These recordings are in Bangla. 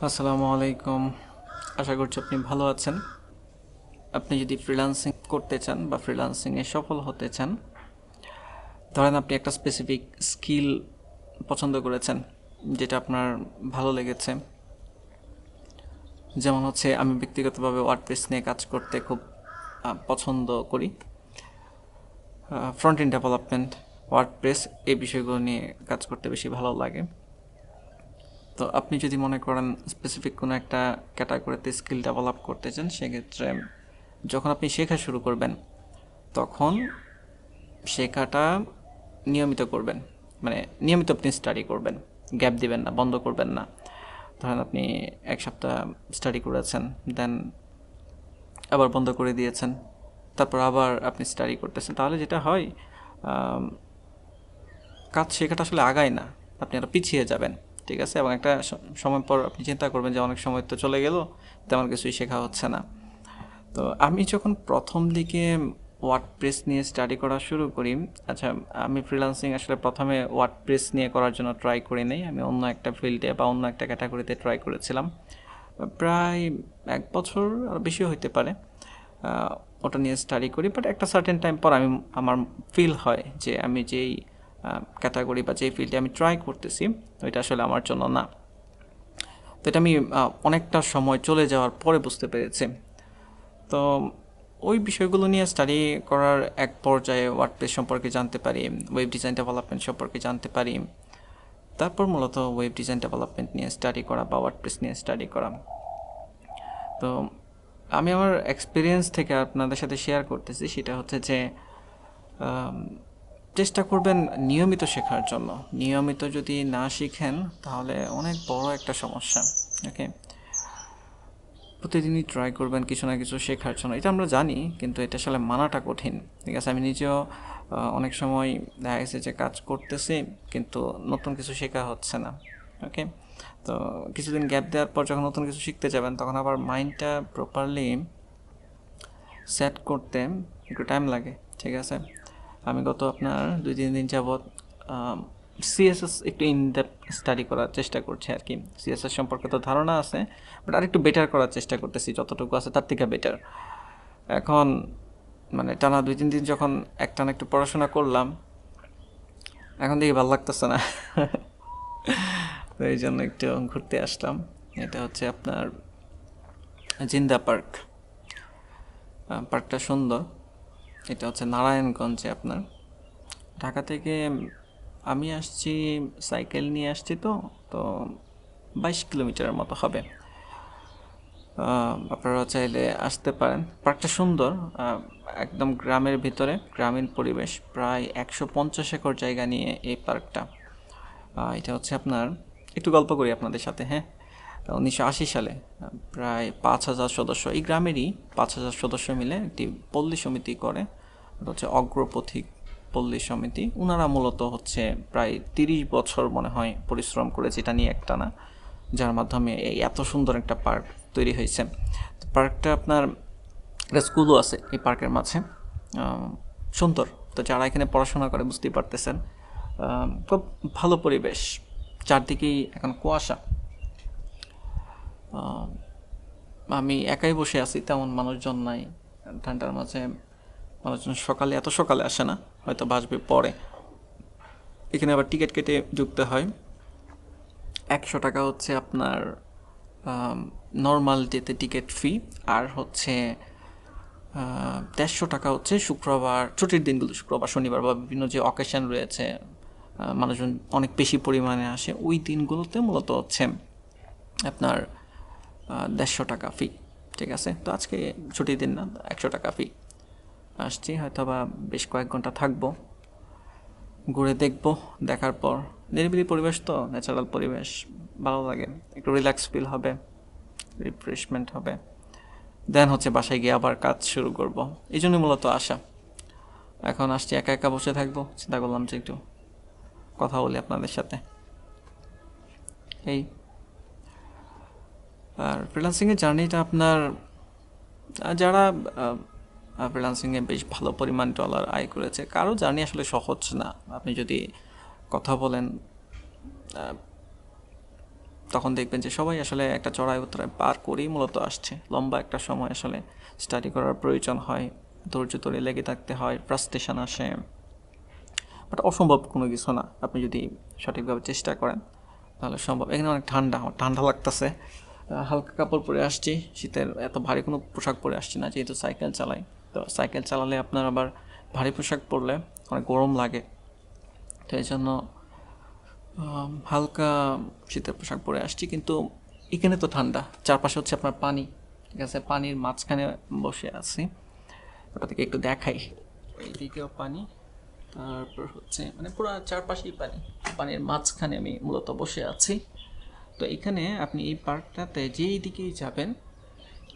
আসসালামু আলাইকুম। আশা করছি আপনি ভালো আছেন। আপনি যদি ফ্রিল্যান্সিং করতে চান বা ফ্রিল্যান্সিংয়ে সফল হতে চান, ধরেন আপনি একটা স্পেসিফিক স্কিল পছন্দ করেছেন, যেটা আপনার ভালো লেগেছে। যেমন হচ্ছে আমি ব্যক্তিগতভাবে ওয়ার্ডপ্রেস নিয়ে কাজ করতে খুব পছন্দ করি। ফ্রন্ট এন্ড ডেভেলপমেন্ট, ওয়ার্ডপ্রেস, এই বিষয়গুলো নিয়ে কাজ করতে বেশি ভালো লাগে। তো আপনি যদি মনে করেন স্পেসিফিক কোনো একটা ক্যাটাগরিতে স্কিল ডেভেলপ করতে চান, সেক্ষেত্রে যখন আপনি শেখা শুরু করবেন তখন শেখাটা নিয়মিত করবেন। মানে নিয়মিত আপনি স্টাডি করবেন, গ্যাপ দিবেন না, বন্ধ করবেন না। ধরেন আপনি এক সপ্তাহ স্টাডি করেছেন, দেন আবার বন্ধ করে দিয়েছেন, তারপর আবার আপনি স্টাডি করতেছেন, তাহলে যেটা হয় কাজ শেখাটা আসলে আগায় না, আপনি আরও পিছিয়ে যাবেন। ঠিক আছে, এবং একটা সময় পর আপনি চিন্তা করবেন যে অনেক সময় তো চলে গেল, তেমন কিছুই শেখা হচ্ছে না। তো আমি যখন প্রথম দিকে ওয়ার্ডপ্রেস নিয়ে স্টাডি করা শুরু করি, আচ্ছা, আমি ফ্রিল্যান্সিং আসলে প্রথমে ওয়ার্ডপ্রেস নিয়ে করার জন্য ট্রাই করি নাই, আমি অন্য একটা ফিল্ডে বা অন্য একটা ক্যাটাগরিতে ট্রাই করেছিলাম। প্রায় 1 বছর আর বেশিও হইতে পারে ওটা নিয়ে স্টাডি করি। বাট একটা সার্টেন টাইম পর আমার ফিল হয় যে আমি যেই ক্যাটাগরি বা যেই ফিল্ডে আমি ট্রাই করতেছি ওইটা আসলে আমার জন্য না। তো এটা আমি অনেকটা সময় চলে যাওয়ার পরে বুঝতে পেরেছি। তো ওই বিষয়গুলো নিয়ে স্টাডি করার এক পর্যায়ে ওয়ার্ডপ্রেস সম্পর্কে জানতে পারি, ওয়েব ডিজাইন ডেভেলপমেন্ট সম্পর্কে জানতে পারি। তারপর মূলত ওয়েব ডিজাইন ডেভেলপমেন্ট নিয়ে স্টাডি করা বা ওয়ার্ডপ্রেস নিয়ে স্টাডি করা। তো আমি আমার এক্সপিরিয়েন্স থেকে আপনাদের সাথে শেয়ার করতেছি, সেটা হচ্ছে যে চেষ্টা করবেন নিয়মিত শেখার জন্য। নিয়মিত যদি না শিখেন তাহলে অনেক বড় একটা সমস্যা। ওকে, প্রতিদিনই ট্রাই করবেন কিছু না কিছু শেখার জন্য। এটা আমরা জানি, কিন্তু এটা আসলে মানাটা কঠিন। ঠিক আছে, আমি নিজেও অনেক সময় দেখা গেছে যে কাজ করতেছি কিন্তু নতুন কিছু শেখা হচ্ছে না। ওকে, তো কিছুদিন গ্যাপ দেওয়ার পর যখন নতুন কিছু শিখতে যাবেন তখন আবার মাইন্ডটা প্রপারলি সেট করতে একটু টাইম লাগে। ঠিক আছে, আমি গত আপনার 2-3 দিন যাবৎ সিএসএস একটু ইনডেপথ স্টাডি করার চেষ্টা করছি আর কি। সিএসএস সম্পর্কে তো ধারণা আছে, বাট আরেকটু বেটার করার চেষ্টা করতেছি, যতটুকু আছে তার থেকে বেটার। এখন মানে টানা 2-3 দিন যখন একটানা একটু পড়াশোনা করলাম, এখন দেখি ভালো লাগতেছে না। তো এই জন্য একটু ঘুরতে আসলাম। এটা হচ্ছে আপনার জিন্দা পার্ক। পার্কটা সুন্দর। এটা হচ্ছে নারায়ণগঞ্জে আপনার। ঢাকা থেকে আমি আসছি, সাইকেল নিয়ে আসছি, তো তো 22 কিলোমিটারের মতো হবে। আপনারা চাইলে আসতে পারেন। পার্কটা সুন্দর, একদম গ্রামের ভিতরে, গ্রামীণ পরিবেশ। প্রায় 150 একর জায়গা নিয়ে এই পার্কটা। এটা হচ্ছে আপনার, একটু গল্প করি আপনাদের সাথে, হ্যাঁ। 1980 সালে প্রায় 5,000 সদস্য, এই গ্রামেরই 5,000 সদস্য মিলে একটি পল্লী সমিতি করে। এটা হচ্ছে অগ্রপথিক পল্লী সমিতি। ওনারা মূলত হচ্ছে প্রায় 30 বছর মনে হয় পরিশ্রম করেছে এটা নিয়ে একটানা, যার মাধ্যমে এই এত সুন্দর একটা পার্ক তৈরি হয়েছে। পার্কটা আপনার, একটা স্কুলও আছে এই পার্কের মাঝে। সুন্দর। তো যারা এখানে পড়াশোনা করে বুঝতেই পারতেছেন, খুব ভালো পরিবেশ। চারদিকেই এখন কুয়াশা। আমি একাই বসে আছি, তেমন মানুষজন নাই ঠান্ডার মাঝে। মানুষজন সকালে, এত সকালে আসে না, হয়তো বাসবে পরে। এখানে আবার টিকিট কেটে ঢুকতে হয়। 100 টাকা হচ্ছে আপনার নর্মাল ডেতে টিকিট ফি, আর হচ্ছে 150 টাকা হচ্ছে শুক্রবার, ছুটির দিনগুলো, শুক্রবার, শনিবার বা বিভিন্ন যে অকেশন রয়েছে, মানুষজন অনেক বেশি পরিমাণে আসে, ওই দিনগুলোতে মূলত হচ্ছে আপনার 150 টাকা ফি। ঠিক আছে, তো আজকে ছুটির দিন না, 100 টাকা ফি। আসছি, হয়তো বা বেশ কয়েক ঘন্টা থাকবো, ঘুরে দেখবো। দেখার পর নিরিবিলি পরিবেশ, তো ন্যাচারাল পরিবেশ, ভালো লাগে, একটু রিল্যাক্স ফিল হবে, রিফ্রেশমেন্ট হবে। দেন হচ্ছে বাসায় গিয়ে আবার কাজ শুরু করব। এই জন্য মূলত আসা। এখন আসছি, একা একা বসে থাকবো, চিন্তা করলাম যে একটু কথা বলি আপনাদের সাথে। এই আর ফ্রিল্যান্সিংয়ের জার্নিটা আপনার, যারা ফ্রিল্যান্সিংয়ে বেশ ভালো পরিমাণ ডলার আয় করেছে, কারো জার্নি আসলে সহজ না। আপনি যদি কথা বলেন তখন দেখবেন যে সবাই আসলে একটা চড়াই উতরাই পার করেই মূলত আসছে। লম্বা একটা সময় আসলে স্টাডি করার প্রয়োজন হয়, ধৈর্য ধরে লেগে থাকতে হয়, ফ্রাস্ট্রেশন আসে, বাট অসম্ভব কোনো কিছু না। আপনি যদি সঠিকভাবে চেষ্টা করেন তাহলে সম্ভব। এখানে অনেক ঠান্ডা, আমার ঠান্ডা লাগতেছে, হালকা কাপড় পরে আসছি, শীতের এত ভারী কোনো পোশাক পরে আসছি না, যেহেতু সাইকেল চালাই। তো সাইকেল চালালে আপনার আবার ভারী পোশাক পরলে অনেক গরম লাগে, তো এই জন্য হালকা শীতের পোশাক পরে আসছি। কিন্তু এখানে তো ঠান্ডা, চারপাশে হচ্ছে আপনার পানি, ঠিক আছে, পানির মাঝখানে বসে আছি। ওটা থেকে একটু দেখাই, এইদিকেও পানি, তারপর হচ্ছে মানে পুরো চারপাশেই পানি, পানির মাঝখানে আমি মূলত বসে আছি। তো এখানে আপনি এই পার্কটাতে যেই দিকেই যাবেন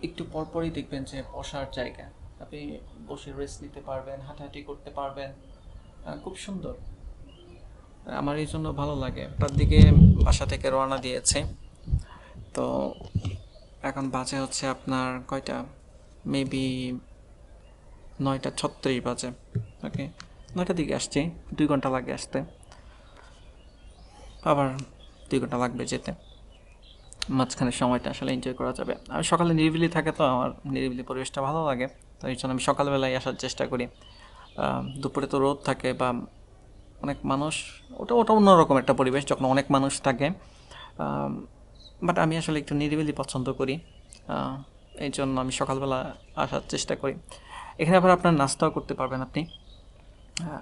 একটু পরপরই দেখবেন যে বসার জায়গা, আপনি বসে রেস্ট নিতে পারবেন, হাঁটাহাঁটি করতে পারবেন, খুব সুন্দর। আমার এই জন্য ভালো লাগে। তার দিকে বাসা থেকে রওনা দিয়েছে, তো এখন বাজে হচ্ছে আপনার কয়টা, মেবি 9:36 বাজে। ওকে, 9টার দিকে আসছি, 2 ঘন্টা লাগে আসতে, আবার 2 ঘন্টা লাগবে যেতে। মাঝখানের সময়টা আসলে এনজয় করা যাবে। আমি সকালে নিরিবিলি থাকে, তো আমার নিরিবিলি পরিবেশটা ভালো লাগে, তো এই জন্য আমি সকালবেলায় আসার চেষ্টা করি। দুপুরে তো রোদ থাকে বা অনেক মানুষ, ওটা ওটা অন্যরকম একটা পরিবেশ যখন অনেক মানুষ থাকে, বাট আমি আসলে একটু নিরিবিলি পছন্দ করি, এই জন্য আমি সকালবেলা আসার চেষ্টা করি। এখানে আবার আপনার নাস্তাও করতে পারবেন আপনি,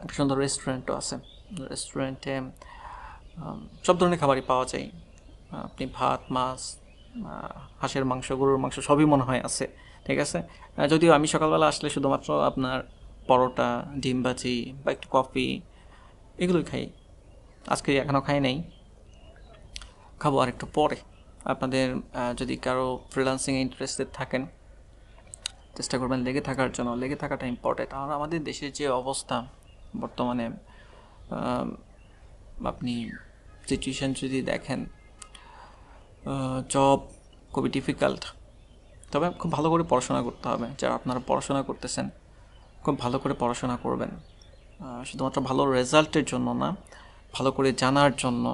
একটা সুন্দর রেস্টুরেন্টও আছে। রেস্টুরেন্টে সব ধরনের খাবারই পাওয়া যায়, আপনি ভাত, মাছ, হাঁসের মাংস, গরুর মাংস সবই মনে হয় আছে, ঠিক আছে। যদিও আমি সকালবেলা আসলে শুধুমাত্র আপনার পরোটা, ডিম ভাজি বা একটু কফি এগুলোই খাই। আজকে এখনও খাই নাই, খাবো আর একটু পরে। আপনাদের যদি কারো ফ্রিল্যান্সিংয়ে ইন্টারেস্টেড থাকেন, চেষ্টা করবেন লেগে থাকার জন্য, লেগে থাকাটা ইম্পর্টেন্ট। আর আমাদের দেশের যে অবস্থা বর্তমানে, আপনি সিচুয়েশান যদি দেখেন, জব খুবই ডিফিকাল্ট। তবে খুব ভালো করে পড়াশোনা করতে হবে। যারা আপনারা পড়াশোনা করতেছেন, খুব ভালো করে পড়াশোনা করবেন, শুধুমাত্র ভালো রেজাল্টের জন্য না, ভালো করে জানার জন্য।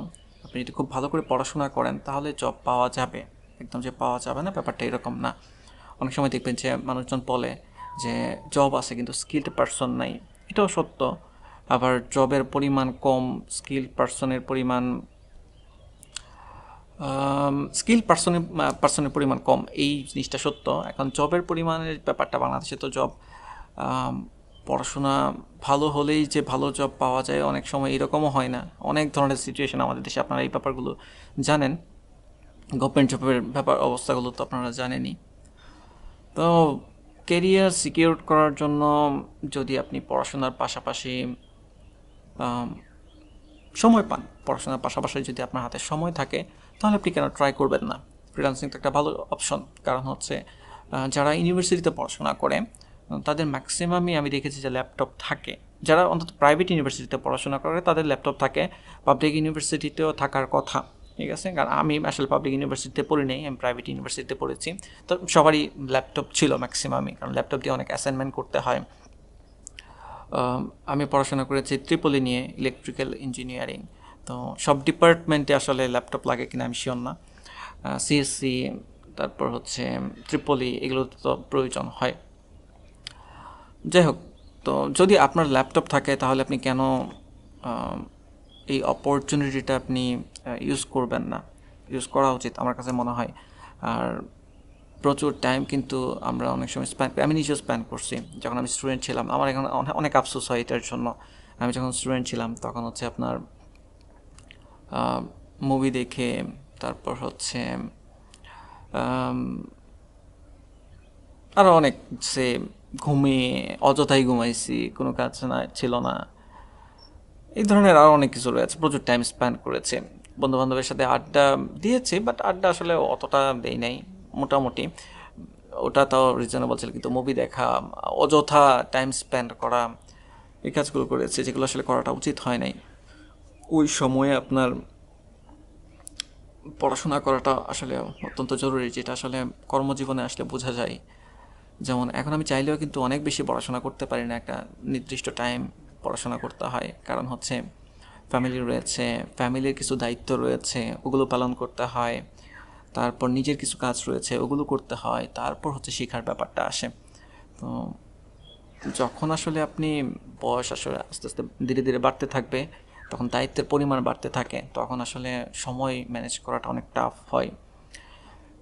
আপনি যদি খুব ভালো করে পড়াশোনা করেন তাহলে জব পাওয়া যাবে, একদম যে পাওয়া যাবে না ব্যাপারটা এরকম না। অনেক সময় দেখবেন যে মানুষজন বলে যে জব আছে কিন্তু স্কিলড পারসন নাই, এটাও সত্য। আবার জবের পরিমাণ কম, স্কিল পারসনের পরিমাণ, পার্সনের পরিমাণ কম, এই জিনিসটা সত্য। এখন জবের পরিমাণের ব্যাপারটা, বাংলাদেশে তো জব, পড়াশোনা ভালো হলেই যে ভালো জব পাওয়া যায় অনেক সময় এরকমও হয় না। অনেক ধরনের সিচুয়েশন আমাদের দেশে, আপনারা এই ব্যাপারগুলো জানেন। গভর্নমেন্ট জবের ব্যাপার অবস্থাগুলো তো আপনারা জানেনই। তো কেরিয়ার সিকিউর করার জন্য যদি আপনি পড়াশোনার পাশাপাশি সময় পান, পড়াশোনার পাশাপাশি যদি আপনার হাতে সময় থাকে, তাহলে আপনি কেন ট্রাই করবেন না। ফ্রিল্যান্সিং তো একটা ভালো অপশন, কারণ হচ্ছে যারা ইউনিভার্সিটিতে পড়াশোনা করে তাদের ম্যাক্সিমামই আমি দেখেছি যে ল্যাপটপ থাকে। যারা অন্তত প্রাইভেট ইউনিভার্সিটিতে পড়াশোনা করে তাদের ল্যাপটপ থাকে, পাবলিক ইউনিভার্সিটিতেও থাকার কথা, ঠিক আছে। কারণ আমি আসলে পাবলিক ইউনিভার্সিটিতে পড়ি নেই, আমি প্রাইভেট ইউনিভার্সিটিতে পড়েছি, তো সবারই ল্যাপটপ ছিল ম্যাক্সিমামই, কারণ ল্যাপটপ দিয়ে অনেক অ্যাসাইনমেন্ট করতে হয়। আমি পড়াশোনা করেছি ট্রিপলি নিয়ে, ইলেকট্রিক্যাল ইঞ্জিনিয়ারিং। তো সব ডিপার্টমেন্টে আসলে ল্যাপটপ লাগে কিনা আমি শিওর না। সিএসসি, তারপর হচ্ছে ট্রিপলি, এগুলো তো প্রয়োজন হয়। যাই হোক, তো যদি আপনার ল্যাপটপ থাকে তাহলে আপনি কেন এই অপরচুনিটিটা আপনি ইউজ করবেন না? ইউজ করা উচিত আমার কাছে মনে হয়। আর প্রচুর টাইম কিন্তু আমরা অনেক সময় আমি নিজেও স্পেন্ড করছি যখন আমি স্টুডেন্ট ছিলাম। আমার এখন অনেক আফসোস হয় এটার জন্য। আমি যখন স্টুডেন্ট ছিলাম তখন হচ্ছে আপনার মুভি দেখে, তারপর হচ্ছে আরও অনেক, সে ঘুমিয়ে, অযথাই ঘুমাইছি, কোনো কাজ না ছিল না, এই ধরনের আরও অনেক কিছু রয়েছে। প্রচুর টাইম স্পেন্ড করেছে, বন্ধুবান্ধবের সাথে আড্ডা দিয়েছি, বাট আড্ডা আসলে অতটা দেই নাই, মোটামুটি। ওটা তাও রিজনেবল ছিল, কিন্তু মুভি দেখা, অযথা টাইম স্পেন্ড করা, এই কাজগুলো করেছে যেগুলো আসলে করাটা উচিত হয় নাই। ওই সময়ে আপনার পড়াশোনা করাটা আসলে অত্যন্ত জরুরি, যেটা আসলে কর্মজীবনে আসলে বোঝা যায়। যেমন এখন আমি চাইলেও কিন্তু অনেক বেশি পড়াশোনা করতে পারি না, একটা নির্দিষ্ট টাইম পড়াশোনা করতে হয়, কারণ হচ্ছে ফ্যামিলি রয়েছে, ফ্যামিলির কিছু দায়িত্ব রয়েছে, ওগুলো পালন করতে হয়। তারপর নিজের কিছু কাজ রয়েছে, ওগুলো করতে হয়। তারপর হচ্ছে শেখার ব্যাপারটা আসে। তো যখন আসলে আপনি বয়স আসলে আস্তে আস্তে ধীরে ধীরে বাড়তে থাকবে, তখন দায়িত্বের পরিমাণ বাড়তে থাকে, তখন আসলে সময় ম্যানেজ করাটা অনেক টাফ হয়।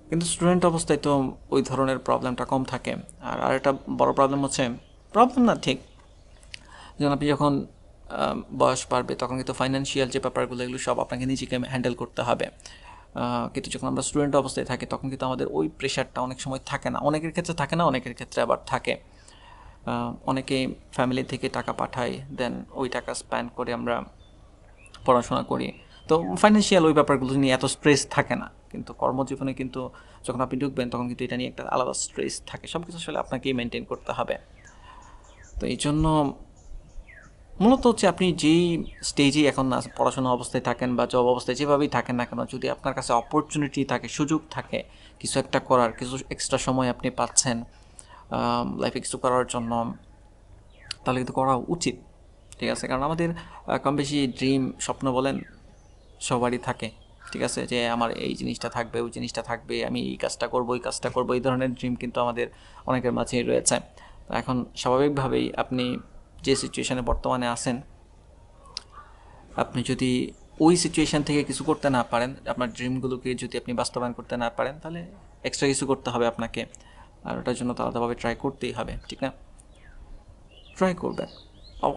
কিন্তু স্টুডেন্ট অবস্থায় তো ওই ধরনের প্রবলেমটা কম থাকে। আর আরেকটা বড় প্রবলেম হচ্ছে, প্রবলেম না ঠিক, যেমন আপনি যখন বয়স বাড়বে তখন কিন্তু ফাইন্যান্সিয়াল যে ব্যাপারগুলো এগুলো সব আপনাকে নিজেকে হ্যান্ডেল করতে হবে। কিন্তু যখন আমরা স্টুডেন্ট অবস্থায় থাকি তখন কিন্তু আমাদের ওই প্রেশারটা অনেক সময় থাকে না, অনেকের ক্ষেত্রে থাকে না, অনেকের ক্ষেত্রে আবার থাকে। অনেকেই ফ্যামিলি থেকে টাকা পাঠায়, দেন ওই টাকা স্পেন্ড করে আমরা পড়াশোনা করি। তো ফাইন্যান্সিয়াল ওই ব্যাপারগুলো নিয়ে এত স্ট্রেস থাকে না, কিন্তু কর্মজীবনে কিন্তু যখন আপনি ঢুকবেন তখন কিন্তু এটা নিয়ে একটা আলাদা স্ট্রেস থাকে। সব কিছু আসলে আপনাকেই মেনটেন করতে হবে। তো এই জন্য মূলত হচ্ছে আপনি যেই স্টেজেই এখন পড়াশোনা অবস্থায় থাকেন বা জব অবস্থায় যেভাবেই থাকেন না কেন, যদি আপনার কাছে অপরচুনিটি থাকে, সুযোগ থাকে কিছু একটা করার, কিছু এক্সট্রা সময় আপনি পাচ্ছেন লাইফে কিছু করার জন্য, তাহলে কিন্তু করা উচিত। ঠিক আছে, কারণ আমাদের কম বেশি ড্রিম, স্বপ্ন বলেন, সবারই থাকে। ঠিক আছে, যে আমার এই জিনিসটা থাকবে, ওই জিনিসটা থাকবে, আমি এই কাজটা করবো, ওই কাজটা করবো, এই ধরনের ড্রিম কিন্তু আমাদের অনেকের মাঝেই রয়েছে। এখন স্বাভাবিকভাবেই আপনি যে সিচুয়েশানে বর্তমানে আছেন, আপনি যদি ওই সিচুয়েশান থেকে কিছু করতে না পারেন, আপনার ড্রিমগুলোকে যদি আপনি বাস্তবায়ন করতে না পারেন, তাহলে এক্সট্রা কিছু করতে হবে আপনাকে। আর ওটার জন্য তো আলাদাভাবে ট্রাই করতেই হবে, ঠিক না? ট্রাই করবেন,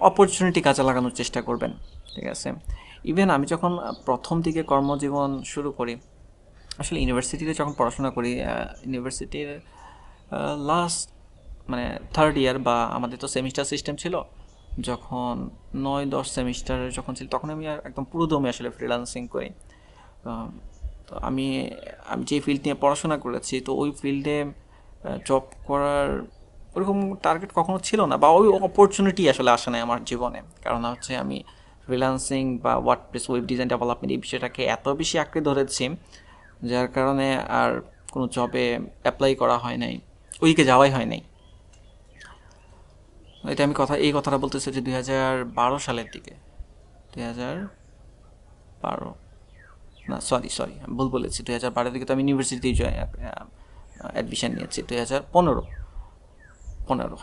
অপরচুনিটি কাজে লাগানোর চেষ্টা করবেন। ঠিক আছে, ইভেন আমি যখন প্রথম দিকে কর্মজীবন শুরু করি, আসলে ইউনিভার্সিটিতে যখন পড়াশোনা করি, ইউনিভার্সিটির লাস্ট মানে থার্ড ইয়ার, বা আমাদের তো সেমিস্টার সিস্টেম ছিল, যখন 9-10 সেমিস্টারের যখন ছিল, তখন আমি আর একদম পুরোদমে আসলে ফ্রিল্যান্সিং করি। তো আমি আমি যে ফিল্ড নিয়ে পড়াশোনা করেছি, তো ওই ফিল্ডে জব করার ওরকম টার্গেট কখনো ছিল না, বা ওই অপরচুনিটি আসলে আসে নাই আমার জীবনে। কারণ হচ্ছে আমি ফ্রিল্যান্সিং বা ওয়ার্ডপ্রেস ওয়েব ডিজাইন ডেভেলপমেন্ট এই বিষয়টাকে এত বেশি আঁকড়ে ধরেছি, যার কারণে আর কোনো জবে অ্যাপ্লাই করা হয় নাই, ওইদিকে যাওয়াই হয় নাই। এটা আমি এই কথাটা বলতেছি যে 2012 সালের দিকে, 2012 না, সরি আমি ভুল বলেছি, 2012 দিকে তো আমি ইউনিভার্সিটি অ্যাডমিশন নিয়েছি। 2015,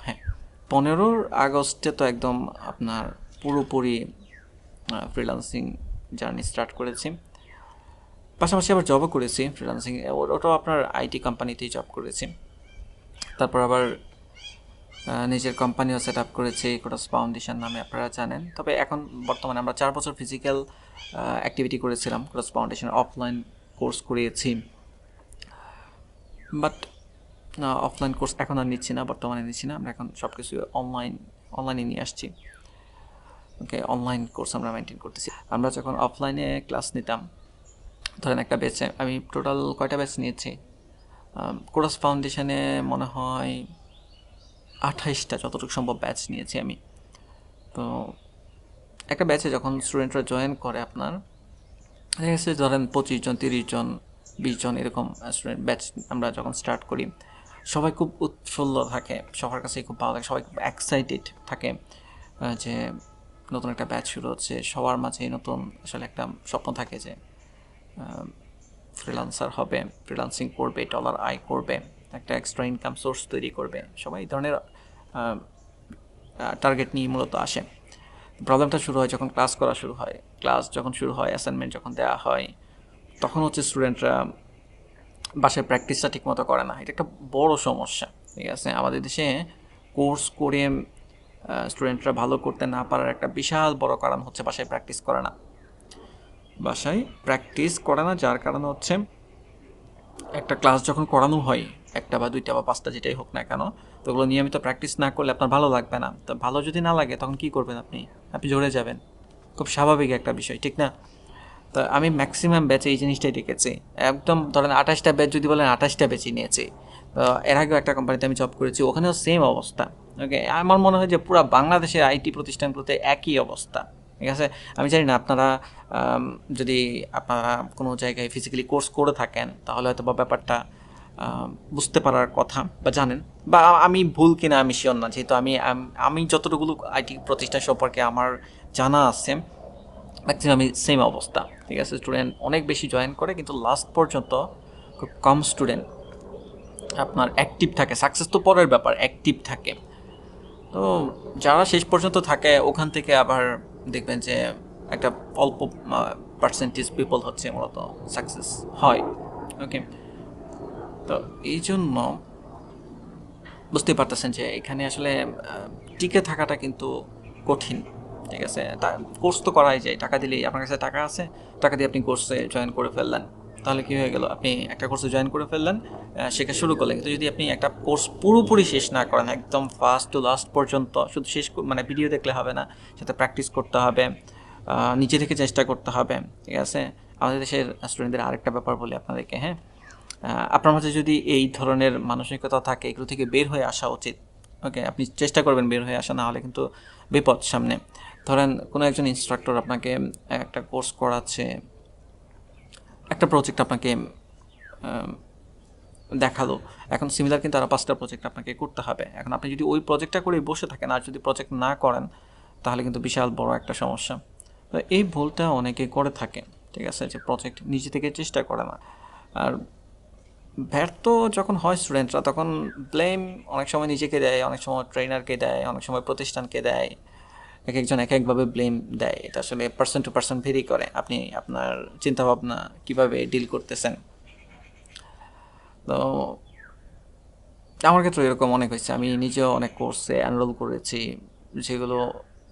হ্যাঁ, 15 আগস্টে তো একদম আপনার পুরোপুরি ফ্রিল্যান্সিং জার্নি স্টার্ট করেছি। পাশাপাশি আবার জবও করেছি ফ্রিল্যান্সিং, ওটাও আপনার আইটি কোম্পানিতেই জব করেছি। তারপর আবার নিজের কোম্পানিও সেট আপ করেছি, কোটাস ফাউন্ডেশন নামে, আপনারা জানেন। তবে এখন বর্তমানে আমরা 4 বছর ফিজিক্যাল অ্যাক্টিভিটি করেছিলাম, কোটাস ফাউন্ডেশনের অফলাইন কোর্স করিয়েছি। বাট অফলাইন কোর্স এখন আর নিচ্ছি না, বর্তমানে নিচ্ছি না, আমরা এখন সব কিছু অনলাইনে নিয়ে আসছি। ওকে, অনলাইন কোর্স আমরা মেনটেন করতেছি। আমরা যখন অফলাইনে ক্লাস নিতাম, ধরেন একটা ব্যাচে আমি টোটাল কয়টা ব্যাচ নিয়েছি, কোটাস ফাউন্ডেশনে মনে হয় 28টা যতটুকু সম্ভব ব্যাচ নিয়েছি আমি। তো একটা ব্যাচে যখন স্টুডেন্টরা জয়েন করে আপনার, দেখা গেছে ধরেন 25 জন, 30 জন, 20 জন এরকম স্টুডেন্ট ব্যাচ আমরা যখন স্টার্ট করি, সবাই খুব উৎফুল্ল থাকে, সবার কাছেই খুব ভালো লাগে, সবাই খুব এক্সাইটেড থাকে যে নতুন একটা ব্যাচ শুরু হচ্ছে। সবার মাঝে নতুন আসলে একটা স্বপ্ন থাকে যে ফ্রিল্যান্সার হবে, ফ্রিল্যান্সিং করবে, ডলার আয় করবে, একটা এক্সট্রা ইনকাম সোর্স তৈরি করবে। সবাই এই ধরনের টার্গেট নিয়ে মূলত আসে। প্রবলেমটা শুরু হয় যখন ক্লাস করা শুরু হয়, ক্লাস যখন শুরু হয়, অ্যাসাইনমেন্ট যখন দেওয়া হয়, তখন হচ্ছে স্টুডেন্টরা বাসায় প্র্যাকটিসটা ঠিকমতো করে না। এটা একটা বড় সমস্যা। ঠিক আছে, আমাদের দেশে কোর্স করে স্টুডেন্টরা ভালো করতে না পারার একটা বিশাল বড় কারণ হচ্ছে বাসায় প্র্যাকটিস করে না। বাসায় প্র্যাকটিস করে না, যার কারণে হচ্ছে একটা ক্লাস যখন করানো হয়, একটা বা দুইটা বা পাঁচটা যেটাই হোক না কেন, তো ওগুলো নিয়মিত প্র্যাকটিস না করলে আপনার ভালো লাগবে না। তো ভালো যদি না লাগে তখন কী করবেন আপনি? আপনি ঝরে যাবেন। খুব স্বাভাবিক একটা বিষয়, ঠিক না? তো আমি ম্যাক্সিমাম ব্যাচে এই জিনিসটাই দেখেছি। একদম ধরেন 28টা ব্যাচ যদি বলেন, 28টা ব্যাচই নিয়েছি। তো এর আগেও একটা কোম্পানিতে আমি জব করেছি, ওখানেও সেম অবস্থা। ওকে, আমার মনে হয় যে পুরো বাংলাদেশের আইটি প্রতিষ্ঠানগুলোতে একই অবস্থা। ঠিক আছে, আমি জানি না আপনারা যদি আপনারা কোনো জায়গায় ফিজিক্যালি কোর্স করে থাকেন, তাহলে হয়তো বা ব্যাপারটা বুঝতে পারার কথা বা জানেন, বা আমি ভুল কিনা আমি শিওর না, যেহেতু আমি যতটুকু আইটি প্রতিষ্ঠান সম্পর্কে আমার জানা আছে, ম্যাক্সিমামই সেম অবস্থা, ঠিক আছে। স্টুডেন্ট অনেক বেশি জয়েন করে, কিন্তু লাস্ট পর্যন্ত খুব কম স্টুডেন্ট আপনার অ্যাক্টিভ থাকে। সাকসেস তো পরের ব্যাপার, অ্যাক্টিভ থাকে। তো যারা শেষ পর্যন্ত থাকে ওখান থেকে আবার দেখবেন যে একটা অল্প পার্সেন্টেজ পিপল হচ্ছে মূলত সাকসেস হয়। ওকে, তো এই জন্য বুঝতে পারতেছেন যে এখানে আসলে টিকে থাকাটা কিন্তু কঠিন, ঠিক আছে। কোর্স তো করাই যায়, টাকা দিলেই। আপনার কাছে টাকা আছে, টাকা দিয়ে আপনি কোর্সে জয়েন করে ফেললেন, তাহলে কী হয়ে গেল, আপনি একটা কোর্সে জয়েন করে ফেললেন, শেখা শুরু করলেন। কিন্তু যদি আপনি একটা কোর্স পুরোপুরি শেষ না করেন, একদম ফার্স্ট টু লাস্ট পর্যন্ত, শুধু শেষ মানে ভিডিও দেখলে হবে না, সাথে প্র্যাকটিস করতে হবে, নিজে থেকে চেষ্টা করতে হবে, ঠিক আছে। আমাদের দেশের স্টুডেন্টদের আরেকটা ব্যাপার বলি আপনাদেরকে, হ্যাঁ। আপনার মাঝে যদি এই ধরনের মানসিকতা থাকে, এগুলো থেকে বের হয়ে আসা উচিত। ওকে, আপনি চেষ্টা করবেন বের হয়ে আসা, না হলে কিন্তু বিপদ সামনে। ধরেন কোনো একজন ইনস্ট্রাক্টর আপনাকে একটা কোর্স করাচ্ছে, একটা প্রজেক্ট আপনাকে দেখালো, এখন সিমিলার কিন্তু আরও 5টা প্রজেক্ট আপনাকে করতে হবে। এখন আপনি যদি ওই প্রজেক্টটা করে বসে থাকেন আর যদি প্রজেক্ট না করেন, তাহলে কিন্তু বিশাল বড় একটা সমস্যা। তো এই ভুলটা অনেকে করে থাকে, ঠিক আছে, যে প্রজেক্ট নিজে থেকে চেষ্টা করে না। আর ব্যর্থ যখন হয় স্টুডেন্টরা, তখন ব্লেম অনেক সময় নিজেকে দেয়, অনেক সময় ট্রেনারকে দেয়, অনেক সময় প্রতিষ্ঠানকে দেয়। এক একজন এক একভাবে ব্লেম দেয়। এটা আসলে পার্সন টু পার্সন ভেরি করে, আপনি আপনার চিন্তাভাবনা কীভাবে ডিল করতেছেন। তো আমার ক্ষেত্রে এরকম অনেক হয়েছে। আমি নিজেও অনেক কোর্সে এনরোল করেছি, যেগুলো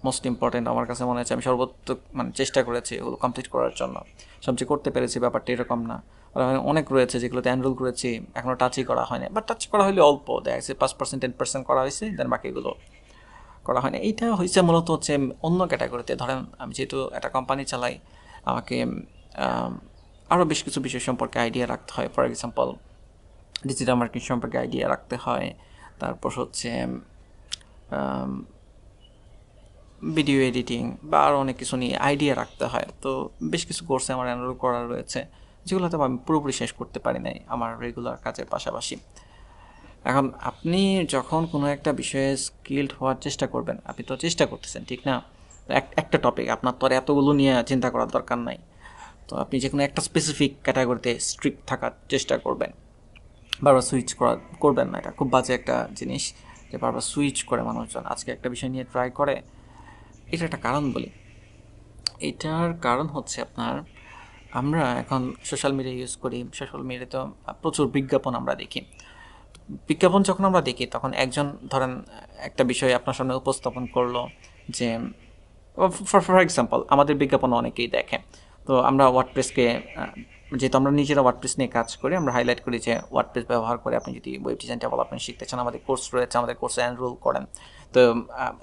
মোস্ট ইম্পর্টেন্ট আমার কাছে মনে হচ্ছে। আমি সর্বোচ্চ মানে চেষ্টা করেছি ওগুলো কমপ্লিট করার জন্য। সব যে করতে পেরেছি ব্যাপারটা এরকম না। আর অনেক রয়েছে যেগুলোতে এনরোল করেছি, এখনও টাচই করা হয়নি, বাট টাচ করা হলে অল্প, দেখা যাচ্ছে 5% 10% করা হয়েছে, দেন বাকিগুলো করা হয়নি। এইটা হয়েছে মূলত হচ্ছে অন্য ক্যাটাগরিতে। ধরেন আমি যেহেতু একটা কোম্পানি চালাই, আমাকে আরও বেশ কিছু বিষয় সম্পর্কে আইডিয়া রাখতে হয়। ফর এক্সাম্পল, ডিজিটাল মার্কেটিং সম্পর্কে আইডিয়া রাখতে হয়, তারপর হচ্ছে ভিডিও এডিটিং বা আরও অনেক কিছু নিয়ে আইডিয়া রাখতে হয়। তো বেশ কিছু কোর্সে আমার এনরোল করা রয়েছে, যেগুলোতে আমি পুরোপুরি শেষ করতে পারি নাই আমার রেগুলার কাজের পাশাপাশি। এখন আপনি যখন কোনো একটা বিষয়ে স্কিলড হওয়ার চেষ্টা করবেন, আপনি তো চেষ্টা করতেছেন, ঠিক না? একটা টপিক, আপনার তো আর এতগুলো নিয়ে চিন্তা করার দরকার নাই। তো আপনি যে কোনো একটা স্পেসিফিক ক্যাটাগরিতে স্ট্রিক্ট থাকার চেষ্টা করবেন, বারবার সুইচ করবেন না। এটা খুব বাজে একটা জিনিস যে বারবার সুইচ করে মানুষজন আজকে একটা বিষয় নিয়ে ট্রাই করে। এটা একটা কারণ বলি। এটার কারণ হচ্ছে আপনার, আমরা এখন সোশ্যাল মিডিয়া ইউজ করি, সোশ্যাল মিডিয়াতে প্রচুর বিজ্ঞাপন আমরা দেখি। বিজ্ঞাপন যখন আমরা দেখি, তখন একজন ধরেন একটা বিষয় আপনার সামনে উপস্থাপন করলো, যে ফর এক্সাম্পল আমাদের বিজ্ঞাপন অনেকেই দেখে। তো আমরা ওয়ার্ডপ্রেসকে, যেহেতু আমরা নিজেরা ওয়ার্ডপ্রেস নিয়ে কাজ করি, আমরা হাইলাইট করি যে ওয়ার্ডপ্রেস ব্যবহার করে আপনি যদি ওয়েব ডিজাইন ডেভেলপমেন্ট শিখতে চান, আমাদের কোর্স রয়েছে, আমাদের কোর্সে এনরোল করেন। তো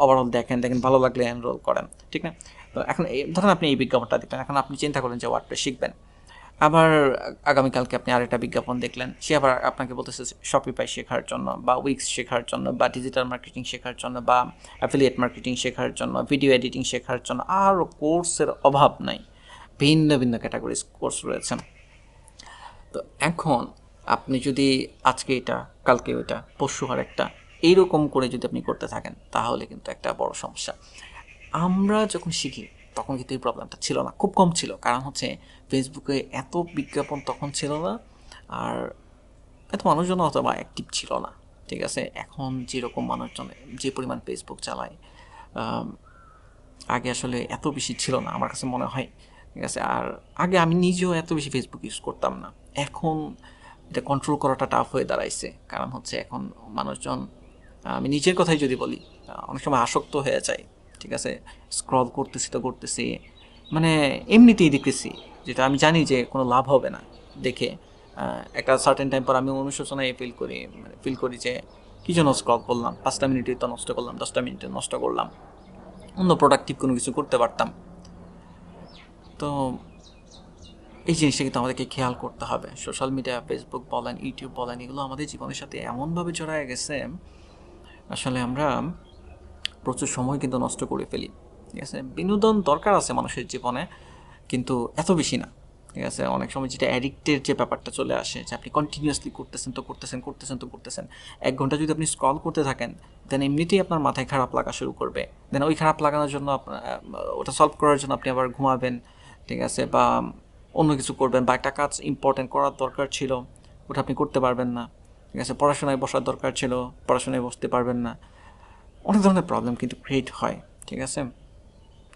ওভারঅল দেখেন ভালো লাগলে এনরোল করেন, ঠিক না? তো এখন ধরেন আপনি এই বিজ্ঞাপনটা দেখলেন, এখন আপনি চিন্তা করেন যে ওয়ার্ডপ্রেস শিখবেন। আবার আগামীকালকে আপনি আরেকটা বিজ্ঞাপন দেখলেন, সে আবার আপনাকে বলতেছে শপিফাই শেখার জন্য, বা উইক্স শেখার জন্য, বা ডিজিটাল মার্কেটিং শেখার জন্য, বা অ্যাফিলিয়েট মার্কেটিং শেখার জন্য, ভিডিও এডিটিং শেখার জন্য। আর কোর্সের অভাব নাই, ভিন্ন ভিন্ন ক্যাটাগরিজ কোর্স রয়েছে। তো এখন আপনি যদি আজকে এটা, কালকে ওইটা, পরশু আরেকটা, এইরকম করে যদি আপনি করতে থাকেন, তাহলে কিন্তু একটা বড় সমস্যা। আমরা যখন শিখি তখন কিন্তু এই প্রবলেমটা ছিল না, খুব কম ছিল। কারণ হচ্ছে ফেসবুকে এত বিজ্ঞাপন তখন ছিল না, আর এত মানুষজন অথবা অ্যাক্টিভ ছিল না, ঠিক আছে। এখন যেরকম মানুষজন যে পরিমাণ ফেসবুক চালায়, আগে আসলে এত বেশি ছিল না আমার কাছে মনে হয়, ঠিক আছে। আর আগে আমি নিজেও এত বেশি ফেসবুক ইউজ করতাম না। এখন এটা কন্ট্রোল করাটা টাফ হয়ে দাঁড়াইছে, কারণ হচ্ছে এখন মানুষজন, আমি নিজের কথাই যদি বলি, অনেক সময় আসক্ত হয়ে যায়, ঠিক আছে। স্ক্রল করতেছি তো করতেছি, মানে এমনিতেই দেখতেছি, যেটা আমি জানি যে কোনো লাভ হবে না দেখে। একটা সার্টেন টাইম পর আমি অনুশোচনায় ফিল করি যে কী জন্য স্ক্রল করলাম, 5টা মিনিটই তো নষ্ট করলাম, 10টা মিনিটে নষ্ট করলাম, অন্য প্রোডাক্টিভ কোনো কিছু করতে পারতাম। তো এই জিনিসটা কিন্তু আমাদেরকে খেয়াল করতে হবে। সোশ্যাল মিডিয়া, ফেসবুক বলেন, ইউটিউব বলেন, এগুলো আমাদের জীবনের সাথে এমনভাবে জড়ায় গেছে, আসলে আমরা প্রচুর সময় কিন্তু নষ্ট করে ফেলি, ঠিক আছে। বিনোদন দরকার আছে মানুষের জীবনে, কিন্তু এত বেশি না, ঠিক আছে? অনেক সময় যেটা অ্যাডিক্টের যে ব্যাপারটা চলে আসে যে আপনি কন্টিনিউয়াসলি করতেছেন 1 ঘন্টা যদি আপনি স্ক্রল করতে থাকেন, দেন এমনিতেই আপনার মাথায় খারাপ লাগা শুরু করবে। দেন ওই খারাপ লাগানোর জন্য ওটা সলভ করার জন্য আপনি আবার ঘুমাবেন, ঠিক আছে, বা অন্য কিছু করবেন, বা একটা কাজ ইম্পর্টেন্ট করার দরকার ছিল ওটা আপনি করতে পারবেন না, ঠিক আছে, পড়াশোনায় বসার দরকার ছিল পড়াশোনায় বসতে পারবেন না। অনেক ধরনের প্রবলেম কিন্তু ক্রিয়েট হয়, ঠিক আছে।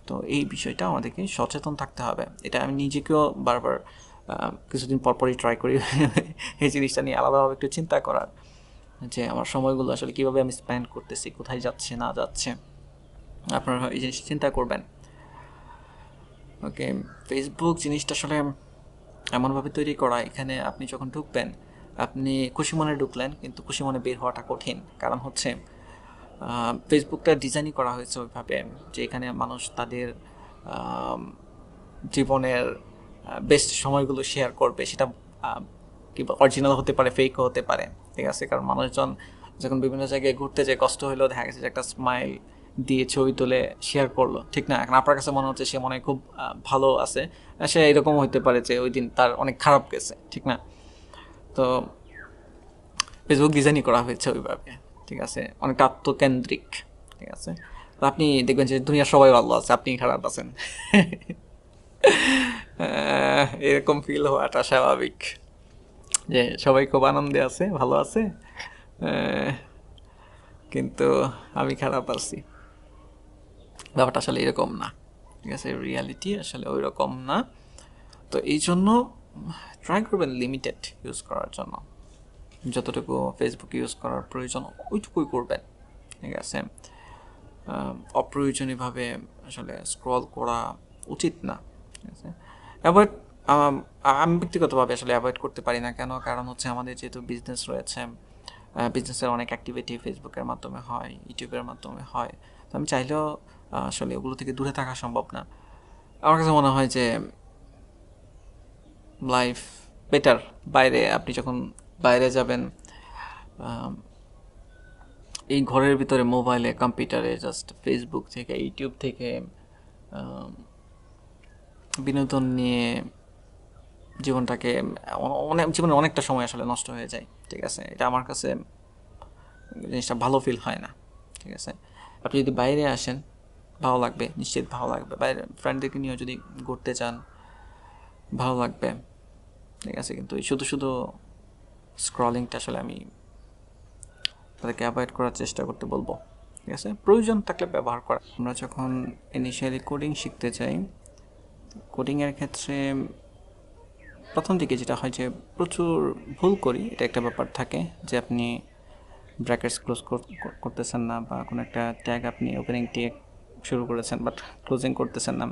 তো এই বিষয়টা আমাদেরকে সচেতন থাকতে হবে। এটা আমি নিজেকেও বারবার কিছুদিন পরপরই ট্রাই করি এই জিনিসটা নিয়ে আলাদাভাবে একটু চিন্তা করার, যে আমার সময়গুলো আসলে কীভাবে আমি স্পেন্ড করতেছি, কোথায় যাচ্ছে না যাচ্ছে, আপনারা এই জিনিসটা চিন্তা করবেন। ওকে, ফেসবুক জিনিসটা আসলে এমনভাবে তৈরি করা, এখানে আপনি যখন ঢুকবেন আপনি খুশি মনে ঢুকলেন, কিন্তু খুশি মনে বের হওয়াটা কঠিন। কারণ হচ্ছে ফেসবুকটা ডিজাইনই করা হয়েছে ওইভাবে যে এখানে মানুষ তাদের জীবনের বেস্ট সময়গুলো শেয়ার করবে। সেটা কি অরিজিনাল হতে পারে, ফেকও হতে পারে, ঠিক আছে। কারণ মানুষজন যখন বিভিন্ন জায়গায় ঘুরতে যায়, কষ্ট হলেও দেখা গেছে যে একটা স্মাইল দিয়ে ছবি তুলে শেয়ার করলো, ঠিক না? এখন আপনার কাছে মনে হচ্ছে সে মনে হয় খুব ভালো আছে, সে এরকম হতে পারে যে ওই দিন তার অনেক খারাপ গেছে, ঠিক না? তো ফেসবুক ডিজাইনই করা হয়েছে ওইভাবে, ঠিক আছে, অনেকটা আত্মকেন্দ্রিক, ঠিক আছে। তো আপনি দেখবেন যে দুনিয়ার সবাই ভালো আছে, আপনি খারাপ আছেন। এরকম ফিল হওয়াটা স্বাভাবিক, যে সবাই খুব আনন্দে আছে, ভালো আছে, কিন্তু আমি খারাপ আছি। ব্যাপারটা আসলে এরকম না, ঠিক আছে, রিয়ালিটি আসলে ওই রকম না। তো এই জন্য ট্রাই করবেন লিমিটেড ইউজ করার জন্য, যতটুকু ফেসবুক ইউজ করার প্রয়োজন ওইটুকুই করবেন, ঠিক আছে। অপ্রয়োজনীয়ভাবে আসলে স্ক্রল করা উচিত না, ঠিক আছে। অ্যাভয়েড, আমি ব্যক্তিগতভাবে আসলে অ্যাভয়েড করতে পারি না। কেন? কারণ হচ্ছে আমাদের যেহেতু বিজনেস রয়েছে, বিজনেসের অনেক অ্যাক্টিভিটি ফেসবুকের মাধ্যমে হয়, ইউটিউবের মাধ্যমে হয়। তো আমি চাইলেও আসলে ওগুলো থেকে দূরে থাকা সম্ভব না। আমার কাছে মনে হয় যে লাইফ বেটার বাইরে, আপনি যখন বাইরে যাবেন, এই ঘরের ভিতরে মোবাইলে কম্পিউটারে জাস্ট ফেসবুক থেকে ইউটিউব থেকে বিনোদন নিয়ে জীবনটাকে জীবনে অনেকটা সময় আসলে নষ্ট হয়ে যায়, ঠিক আছে। এটা আমার কাছে জিনিসটা ভালো ফিল হয় না, ঠিক আছে। আপনি যদি বাইরে আসেন ভালো লাগবে, নিশ্চিত ভালো লাগবে। বাইরে ফ্রেন্ডদেরকে নিয়েও যদি ঘুরতে চান ভালো লাগবে, ঠিক আছে। কিন্তু এই শুধু শুধু স্ক্রলিংটা আসলে আমি তাদেরকে অ্যাভয়েড করার চেষ্টা করতে বলবো, ঠিক আছে। প্রয়োজন থাকলে ব্যবহার করা। আমরা যখন ইনিশিয়ালি কোডিং শিখতে চাই, কোডিংয়ের ক্ষেত্রে প্রথম দিকে যেটা হয় যে প্রচুর ভুল করি, এটা একটা ব্যাপার থাকে যে আপনি ব্র্যাকেটস ক্লোজ করতেছেন না, বা কোনো একটা ট্যাগ আপনি ওপেনিং ট্যাগ শুরু করেছেন বাট ক্লোজিং করতেছেন না।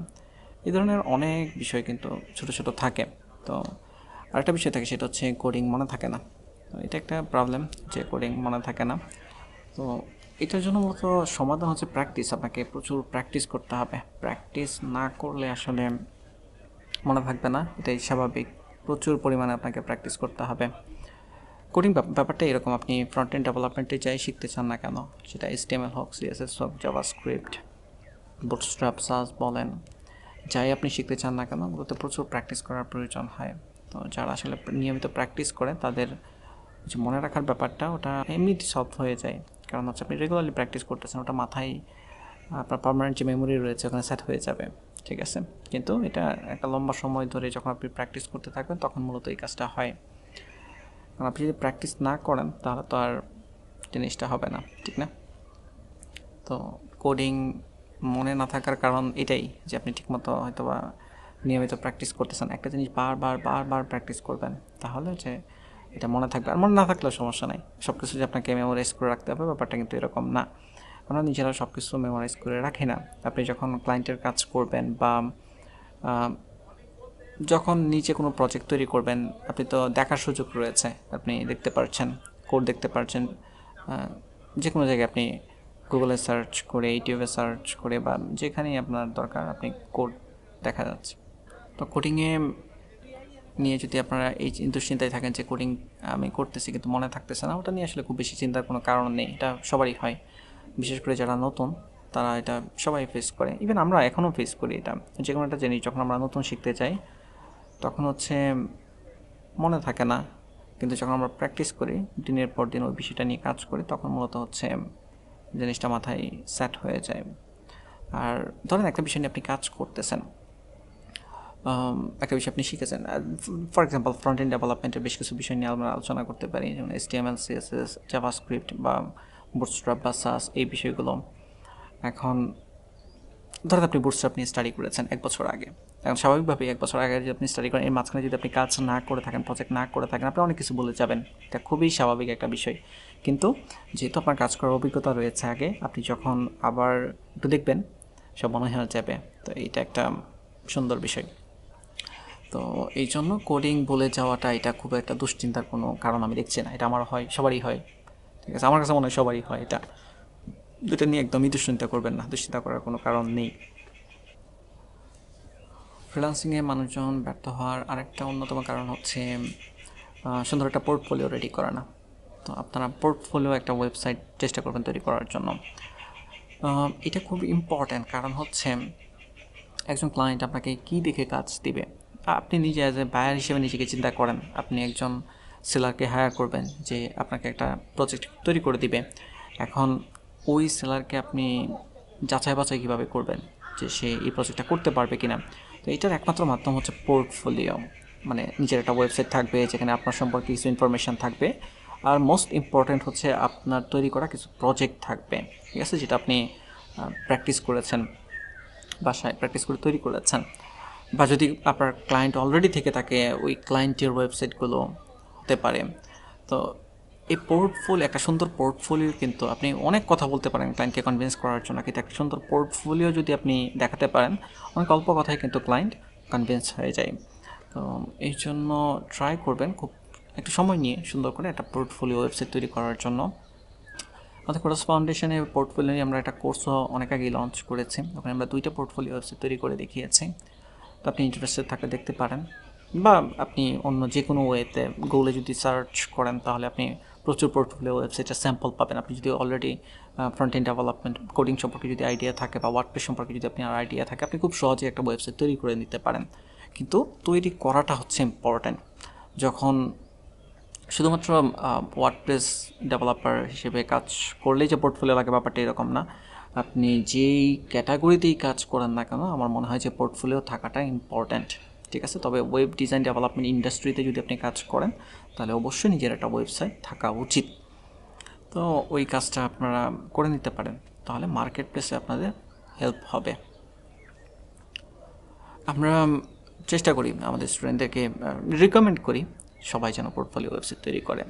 এই ধরনের অনেক বিষয় কিন্তু ছোটো ছোটো থাকে। তো আরেকটা বিষয় থাকে, সেটা হচ্ছে কোডিং মনে থাকে না। তো এটা একটা প্রবলেম যে কোডিং মনে থাকে না। তো এটার জন্য মূলত সমাধান হচ্ছে প্র্যাকটিস। আপনাকে প্রচুর প্র্যাকটিস করতে হবে। প্র্যাকটিস না করলে আসলে মনে থাকবে না, এটাই স্বাভাবিক। প্রচুর পরিমাণে আপনাকে প্র্যাকটিস করতে হবে। কোডিং ব্যাপারটা এরকম, আপনি ফ্রন্ট এন্ড ডেভেলপমেন্টে যাই শিখতে চান না কেন, সেটা HTML হোক, CSS হোক, জাভাস্ক্রিপ্ট, বুটস্ট্র্যাপ, সাস বলেন, যাই আপনি শিখতে চান না কেন, ওগুলোতে প্রচুর প্র্যাকটিস করার প্রয়োজন হয়। তো যারা আসলে নিয়মিত প্র্যাকটিস করে তাদের যে মনে রাখার ব্যাপারটা ওটা এমনিতে সলভ হয়ে যায়। কারণ হচ্ছে আপনি রেগুলারলি প্র্যাকটিস করতেছেন, ওটা মাথায় আপনার পার্মানেন্ট যে মেমোরি রয়েছে ওখানে সেট হয়ে যাবে, ঠিক আছে। কিন্তু এটা একটা লম্বা সময় ধরে যখন আপনি প্র্যাকটিস করতে থাকবেন তখন মূলত এই কাজটা হয়। কারণ আপনি যদি প্র্যাকটিস না করেন তাহলে তো আর জিনিসটা হবে না, ঠিক না? তো কোডিং মনে না থাকার কারণ এটাই যে আপনি ঠিকমতো হয়তো বা নিয়মিত প্র্যাকটিস করতেছেন। একটা জিনিস বারবার প্র্যাকটিস করবেন, তাহলে যে এটা মনে থাকবে। আর মনে না থাকলেও সমস্যা নাই, সব কিছু যে আপনাকে মেমোরাইজ করে রাখতে হবে ব্যাপারটা কিন্তু এরকম না। আমরা নিজেরা সব কিছু মেমোরাইজ করে রাখি না। আপনি যখন ক্লায়েন্টের কাজ করবেন বা যখন নিচে কোনো প্রজেক্ট তৈরি করবেন, আপনি তো দেখার সুযোগ রয়েছে, আপনি দেখতে পারছেন, কোড দেখতে পারছেন। যে কোনো জায়গায় আপনি গুগলে সার্চ করে, ইউটিউবে সার্চ করে, বা যেখানেই আপনার দরকার আপনি কোড দেখা যাচ্ছে। তো কোডিংয়ে নিয়ে যদি আপনারা এই দুশ্চিন্তায় থাকেন যে কোডিং আমি করতেছি কিন্তু মনে থাকতেছে না, ওটা নিয়ে আসলে খুব বেশি চিন্তার কোনো কারণ নেই। এটা সবারই হয়, বিশেষ করে যারা নতুন তারা এটা সবাই ফেস করে। ইভেন আমরা এখনও ফেস করি এটা। যে কোনো একটা জিনিস যখন আমরা নতুন শিখতে চাই, তখন হচ্ছে মনে থাকে না, কিন্তু যখন আমরা প্র্যাকটিস করি, দিনের পর দিন ওই বিষয়টা নিয়ে কাজ করি, তখন মূলত হচ্ছে জিনিসটা মাথায় সেট হয়ে যায়। আর ধরেন একটা বিষয় নিয়ে আপনি কাজ করতেছেন, একটা বিষয় আপনি শিখেছেন, ফর এক্সাম্পল ফ্রন্ট এন্ড ডেভেলপমেন্টের বেশ কিছু বিষয় নিয়ে আমরা আলোচনা করতে পারি, যেমন HTML CSS জাভাস্ক্রিপ্ট বা বুটস্ট্র্যাপ বা সাস, এই বিষয়গুলো। এখন ধরেন আপনি বুটস্ট্র্যাপ নিয়ে স্টাডি করেছেন 1 বছর আগে। এখন স্বাভাবিকভাবেই 1 বছর আগে যদি আপনি স্টাডি করেন, এর মাঝখানে যদি আপনি কাজ না করে থাকেন, প্রজেক্ট না করে থাকেন, আপনি অনেক কিছু বলে যাবেন। এটা খুবই স্বাভাবিক একটা বিষয়। কিন্তু যেহেতু আপনার কাজ করার অভিজ্ঞতা রয়েছে আগে, আপনি যখন আবার একটু দেখবেন, সব মনে হয়ে যাবে। তো এইটা একটা সুন্দর বিষয়। তো এই জন্য কোডিং বলে যাওয়াটা এটা খুব একটা দুশ্চিন্তার কোনো কারণ আমি দেখছি না। এটা আমার হয়, সবারই হয়, ঠিক আছে? আমার কাছে মনে হয় সবারই হয় এটা। এটা নিয়ে একদমই দুশ্চিন্তা করবেন না, দুশ্চিন্তা করার কোনো কারণ নেই। ফ্রিল্যান্সিংয়ে মানুষজন ব্যর্থ হওয়ার আরেকটা অন্যতম কারণ হচ্ছে সুন্দর একটা পোর্টফোলিও রেডি করা না। তো আপনারা পোর্টফোলিও একটা ওয়েবসাইট চেষ্টা করবেন তৈরি করার জন্য। এটা খুব ইম্পর্ট্যান্ট, কারণ হচ্ছে একজন ক্লায়েন্ট আপনাকে কী দেখে কাজ দিবে। আপনি নিজে অ্যাজ এ বায়ার হিসেবে নিজেকে চিন্তা করেন, আপনি একজন সেলারকে হায়ার করবেন যে আপনাকে একটা প্রজেক্ট তৈরি করে দিবে। এখন ওই সেলারকে আপনি যাচাই বাছাই কীভাবে করবেন যে সে এই প্রজেক্টটা করতে পারবে কিনা? তো এটার একমাত্র মাধ্যম হচ্ছে পোর্টফোলিও, মানে নিজের একটা ওয়েবসাইট থাকবে যেখানে আপনার সম্পর্কে কিছু ইনফরমেশান থাকবে, আর মোস্ট ইম্পর্ট্যান্ট হচ্ছে আপনার তৈরি করা কিছু প্রজেক্ট থাকবে, ঠিক আছে, যেটা আপনি প্র্যাকটিস করেছেন, বাসায় প্র্যাকটিস করে তৈরি করেছেন, বা যদি আপনার ক্লায়েন্ট অলরেডি থেকে থাকে, ওই ক্লায়েন্টের ওয়েবসাইটগুলো হতে পারে। তো এই পোর্টফোলিও, একটা সুন্দর পোর্টফোলিও, কিন্তু আপনি অনেক কথা বলতে পারেন ক্লায়েন্টকে কনভিন্স করার জন্য, কিন্তু একটা সুন্দর পোর্টফোলিও যদি আপনি দেখাতে পারেন, অনেক অল্প কথায় কিন্তু ক্লায়েন্ট কনভিন্স হয়ে যায়। তো এই জন্য ট্রাই করবেন খুব একটু সময় নিয়ে সুন্দর করে একটা পোর্টফোলিও ওয়েবসাইট তৈরি করার জন্য। আমাদের কোরাস ফাউন্ডেশনে পোর্টফোলিও নিয়ে আমরা একটা কোর্সও অনেক আগেই লঞ্চ করেছি, ওখানে আমরা 2টা পোর্টফোলিও ওয়েবসাইট তৈরি করে দেখিয়েছি। তো আপনি ইন্টারেস্টেড থাকলে দেখতে পারেন, বা আপনি অন্য যে কোনো ওয়েতে গুগলে যদি সার্চ করেন, তাহলে আপনি প্রচুর পোর্টফোলিও ওয়েবসাইটের স্যাম্পল পাবেন। আপনি যদি already front end development coding সম্পর্কে যদি আইডিয়া থাকে, বা ওয়ার্ডপ্রেস সম্পর্কে যদি আপনার আইডিয়া থাকে, আপনি খুব সহজে একটা ওয়েবসাইট তৈরি করে নিতে পারেন। কিন্তু তৈরি করাটা হচ্ছে ইম্পর্ট্যান্ট। যখন শুধুমাত্র ওয়ার্ডপ্রেস ডেভেলপার হিসেবে কাজ করলেই যে পোর্টফোলিও লাগে, ব্যাপারটা এরকম না। আপনি যেই ক্যাটাগরিতেই কাজ করেন না কেন, আমার মনে হয় যে পোর্টফোলিও থাকাটা ইম্পর্ট্যান্ট, ঠিক আছে? তবে ওয়েব ডিজাইন ডেভেলপমেন্ট ইন্ডাস্ট্রিতে যদি আপনি কাজ করেন, তাহলে অবশ্যই নিজের একটা ওয়েবসাইট থাকা উচিত। তো ওই কাজটা আপনারা করে নিতে পারেন, তাহলে মার্কেট প্লেসে আপনাদের হেল্প হবে। আমরা চেষ্টা করি আমাদের স্টুডেন্টদেরকে রিকমেন্ড করি সবাই যেন পোর্টফোলিও ওয়েবসাইট তৈরি করে,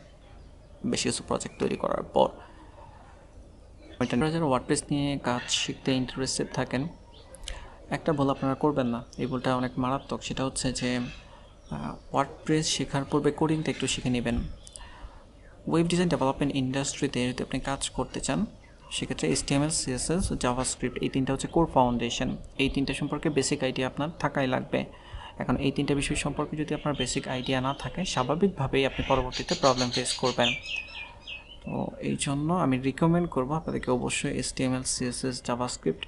বেশি কিছু প্রজেক্ট তৈরি করার পর। যারা ওয়ার্ডপ্রেস নিয়ে কাজ শিখতে ইন্টারেস্টেড থাকেন, একটা ভুল আপনারা করবেন না, এই ভুলটা অনেক মারাত্মক। সেটা হচ্ছে যে ওয়ার্ডপ্রেস শেখার পূর্বে কোডিংটা একটু শিখে নেবেন। ওয়েব ডিজাইন ডেভেলপমেন্ট ইন্ডাস্ট্রিতে যদি আপনি কাজ করতে চান, সেক্ষেত্রে HTML CSS জাভাস্ক্রিপ্ট, এই 3টা হচ্ছে কোর ফাউন্ডেশন। এই 3টা সম্পর্কে বেসিক আইডিয়া আপনার থাকাই লাগবে। এখন এই 3টা বিষয় সম্পর্কে যদি আপনার বেসিক আইডিয়া না থাকে, স্বাভাবিকভাবেই আপনি পরবর্তীতে প্রবলেম ফেস করবেন। তো এই জন্য আমি রিকমেন্ড করবো আপনাদেরকে অবশ্যই HTML CSS জাভাস্ক্রিপ্ট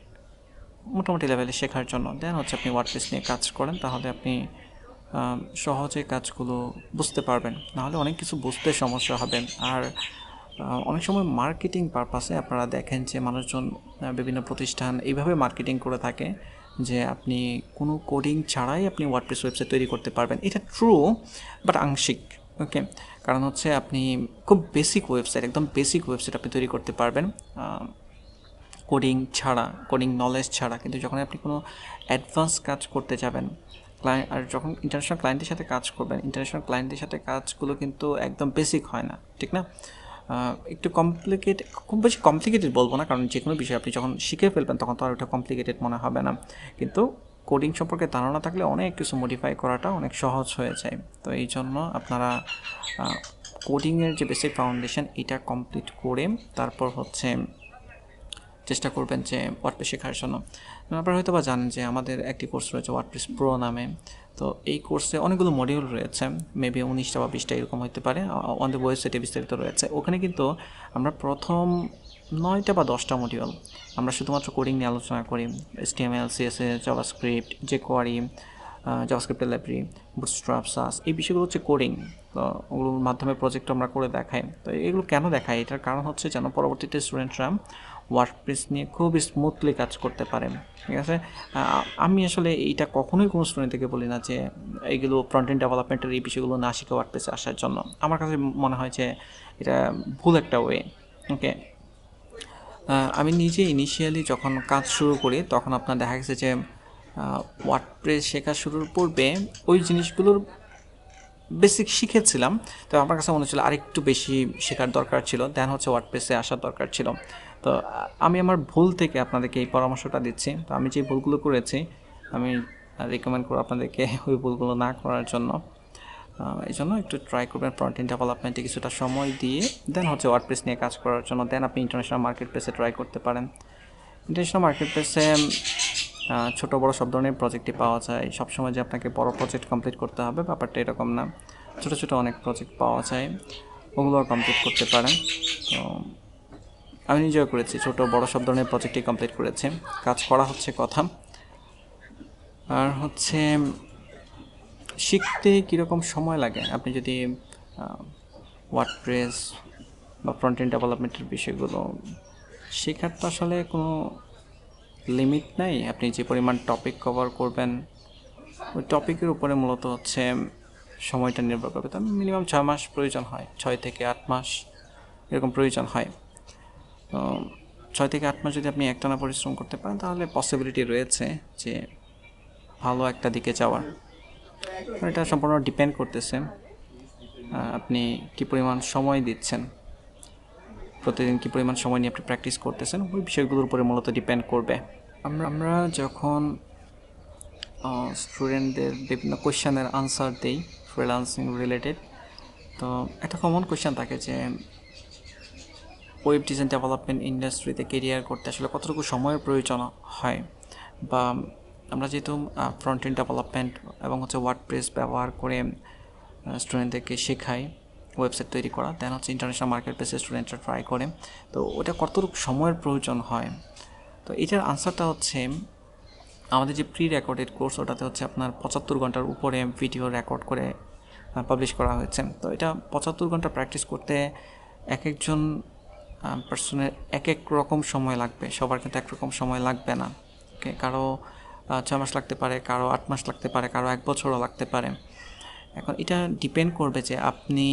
মোটামুটি লেভেলে শেখার জন্য। দেন হচ্ছে আপনি ওয়ার্ডপ্রেস নিয়ে কাজ করেন, তাহলে আপনি সহজে কাজগুলো বুঝতে পারবেন। নাহলে অনেক কিছু বুঝতে সমস্যা হবে। আর অনেক সময় মার্কেটিং পারপাসে আপনারা দেখেন যে মানুষজন, বিভিন্ন প্রতিষ্ঠান এইভাবে মার্কেটিং করে থাকে যে আপনি কোনো কোডিং ছাড়াই আপনি ওয়ার্ডপ্রেস ওয়েবসাইট তৈরি করতে পারবেন। এটা ট্রু, বাট আংশিক। ওকে, কারণ হচ্ছে আপনি খুব বেসিক ওয়েবসাইট, একদম বেসিক ওয়েবসাইট আপনি তৈরি করতে পারবেন কোডিং ছাড়া, কোডিং নলেজ ছাড়া। কিন্তু যখন আপনি কোনো অ্যাডভান্স কাজ করতে যাবেন, ক্লায়েন্ট, আর যখন ইন্টারন্যাশনাল ক্লায়েন্টের সাথে কাজ করবেন, ইন্টারন্যাশনাল ক্লায়েন্টের সাথে কাজগুলো কিন্তু একদম বেসিক হয় না, ঠিক না? একটু খুব বেশি কমপ্লিকেটেড বলবো না, কারণ যে কোনো বিষয় আপনি যখন শিখে ফেলবেন তখন তো আর ওটা কমপ্লিকেটেড মনে হবে না। কিন্তু কোডিং সম্পর্কে ধারণা থাকলে অনেক কিছু মডিফাই করাটা অনেক সহজ হয়ে যায়। তো এই জন্য আপনারা কোডিংয়ের যে বেসিক ফাউন্ডেশন, এটা কমপ্লিট করে তারপর হচ্ছে চেষ্টা করবেন যে ওয়ার্ডপ্রেস শেখার জন্য। আপনারা হয়তো বা জানেন যে আমাদের একটি কোর্স রয়েছে ওয়ার্ডপ্রেস প্রো নামে। তো এই কোর্সে অনেকগুলো মডিউল রয়েছে, মেবি 19টা বা 20টা এরকম হতে পারে। আমাদের ওয়েবসাইটে বিস্তারিত রয়েছে। ওখানে কিন্তু আমরা প্রথম 9টা বা 10টা মডিউল আমরা শুধুমাত্র কোডিং নিয়ে আলোচনা করি। HTML CSS জাভাস্ক্রিপ্ট, jQuery, জাভাস্ক্রিপ্টের লাইব্রেরি, বুটস্ট্র্যাপ, সাস, এই বিষয়গুলো হচ্ছে কোডিং। তো ওগুলোর মাধ্যমে প্রজেক্ট আমরা করে দেখাই। তো এগুলো কেন দেখাই? এটার কারণ হচ্ছে যেন পরবর্তীতে স্টুডেন্টরা ওয়ার্ডপ্রেস নিয়ে খুব স্মুথলি কাজ করতে পারে। ঠিক আছে? আমি আসলে এইটা কখনোই কোনো স্টুডেন্টকে বলি না যে এইগুলো ফ্রন্ট এন্ড ডেভেলপমেন্টের এই বিষয়গুলো না শিখে ওয়ার্ডপ্রেসে আসার জন্য। আমার কাছে মনে হয় যে এটা ভুল একটা ওয়ে। ওকে, আমি নিজে ইনিশিয়ালি যখন কাজ শুরু করি তখন আপনার দেখা গেছে যে ওয়ার্ডপ্রেস শেখা শুরুর পূর্বে ওই জিনিসগুলোর বেসিক শিখেছিলাম। তো আমার কাছে মনে হচ্ছিল আরেকটু বেশি শেখার দরকার ছিল, দেন হচ্ছে ওয়ার্ডপ্রেসে আসার দরকার ছিল। তো আমি আমার ভুল থেকে আপনাদেরকে এই পরামর্শটা দিচ্ছি। তো আমি যে ভুলগুলো করেছি আমি রিকমেন্ড করব আপনাদেরকে ওই ভুলগুলো না করার জন্য। এই জন্য একটু ট্রাই করবেন ফ্রন্ট এন্ড ডেভেলপমেন্টে কিছুটা সময় দিয়ে, দেন হচ্ছে ওয়ার্ডপ্রেস নিয়ে কাজ করার জন্য। দেন আপনি ইন্টারন্যাশনাল মার্কেট প্লেসে ট্রাই করতে পারেন। ইন্টারন্যাশনাল মার্কেট প্লেসে ছোটো বড়ো সব ধরনের প্রজেক্টই পাওয়া যায়। সবসময় যে আপনাকে বড় প্রজেক্ট কমপ্লিট করতে হবে ব্যাপারটা এরকম না, ছোটো ছোটো অনেক প্রজেক্ট পাওয়া যায়, ওগুলো কমপ্লিট করতে পারেন। তো আমি নিজেও করেছি, ছোটো বড়ো সব ধরনের প্রজেক্টই কমপ্লিট করেছি। কাজ করা হচ্ছে কথা। আর হচ্ছে শিখতে কীরকম সময় লাগে, আপনি যদি ওয়ার্ডপ্রেস বা ফ্রন্ট এন্ড ডেভেলপমেন্টের বিষয়গুলো শেখার তো আসলে কোনো লিমিট নাই। আপনি যে পরিমাণ টপিক কভার করবেন ওই টপিকের উপরে মূলত হচ্ছে সময়টা নির্ভর করবে। তো মিনিমাম 6 মাস প্রয়োজন হয়, 6 থেকে 8 মাস এরকম প্রয়োজন হয়। তো 6 থেকে 8 মাস যদি আপনি একটানা পরিশ্রম করতে পারেন তাহলে পসিবিলিটি রয়েছে যে ভালো একটা দিকে যাওয়ার। এটা সম্পূর্ণ ডিপেন্ড করতেছে আপনি কী পরিমাণ সময় দিচ্ছেন, প্রতিদিন কী পরিমাণ সময় নিয়ে আপনি প্র্যাকটিস করতেছেন, ওই বিষয়গুলোর উপরে মূলত ডিপেন্ড করবে। আমরা যখন স্টুডেন্টদের বিভিন্ন কোয়েশ্চেনের আনসার দেই ফ্রিল্যান্সিং রিলেটেড, তো একটা কমন কোয়েশ্চেন থাকে যে ওয়েব ডিজাইন ডেভেলপমেন্ট ইন্ডাস্ট্রিতে কেরিয়ার করতে আসলে কতটুকু সময়ের প্রয়োজন হয়, বা আমরা যেহেতু ফ্রন্ট এন্ড ডেভেলপমেন্ট এবং হচ্ছে ওয়ার্ডপ্রেস ব্যবহার করে স্টুডেন্টদেরকে শেখাই ওয়েবসাইট তৈরি করা, দেন হচ্ছে ইন্টারন্যাশনাল মার্কেট প্লেসে স্টুডেন্টরা ট্রাই করে, তো ওটা কতটুকু সময়ের প্রয়োজন হয়। তো এটার আনসারটা হচ্ছে আমাদের যে প্রি রেকর্ডেড কোর্স ওটাতে হচ্ছে আপনার 75 ঘন্টার উপরে ভিডিও রেকর্ড করে পাবলিশ করা হয়েছে। তো এটা 75 ঘন্টা প্র্যাকটিস করতে এক একজন পার্সনের এক এক রকম সময় লাগবে, সবার কিন্তু একরকম সময় লাগবে না। ওকে, কারো 6 মাস লাগতে পারে, কারো 8 মাস লাগতে পারে, কারো 1 বছরও লাগতে পারে। এখন এটা ডিপেন্ড করবে যে আপনি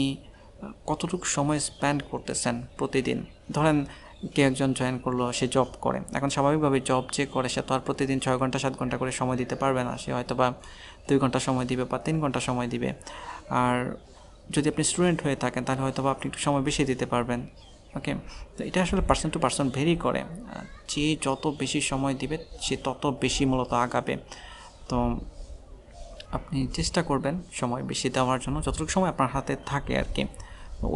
কতটুকু সময় স্পেন্ড করতেছেন প্রতিদিন। ধরেন কেউ একজন জয়েন করলো, সে জব করে, এখন স্বাভাবিকভাবে জব যে করে সে তো আর প্রতিদিন 6 ঘন্টা 7 ঘন্টা করে সময় দিতে পারবে না, সে হয়তো বা 2 ঘন্টা সময় দিবে বা 3 ঘন্টা সময় দিবে। আর যদি আপনি স্টুডেন্ট হয়ে থাকেন তাহলে হয়তো বা আপনি একটু সময় বেশি দিতে পারবেন। ওকে, তো এটা আসলে পার্সন টু পার্সন ভেরি করে, যে যত বেশি সময় দিবে সে তত বেশি মূলত আগাবে। তো আপনি চেষ্টা করবেন সময় বেশি দেওয়ার জন্য, যতটুকু সময় আপনার হাতে থাকে আর কি,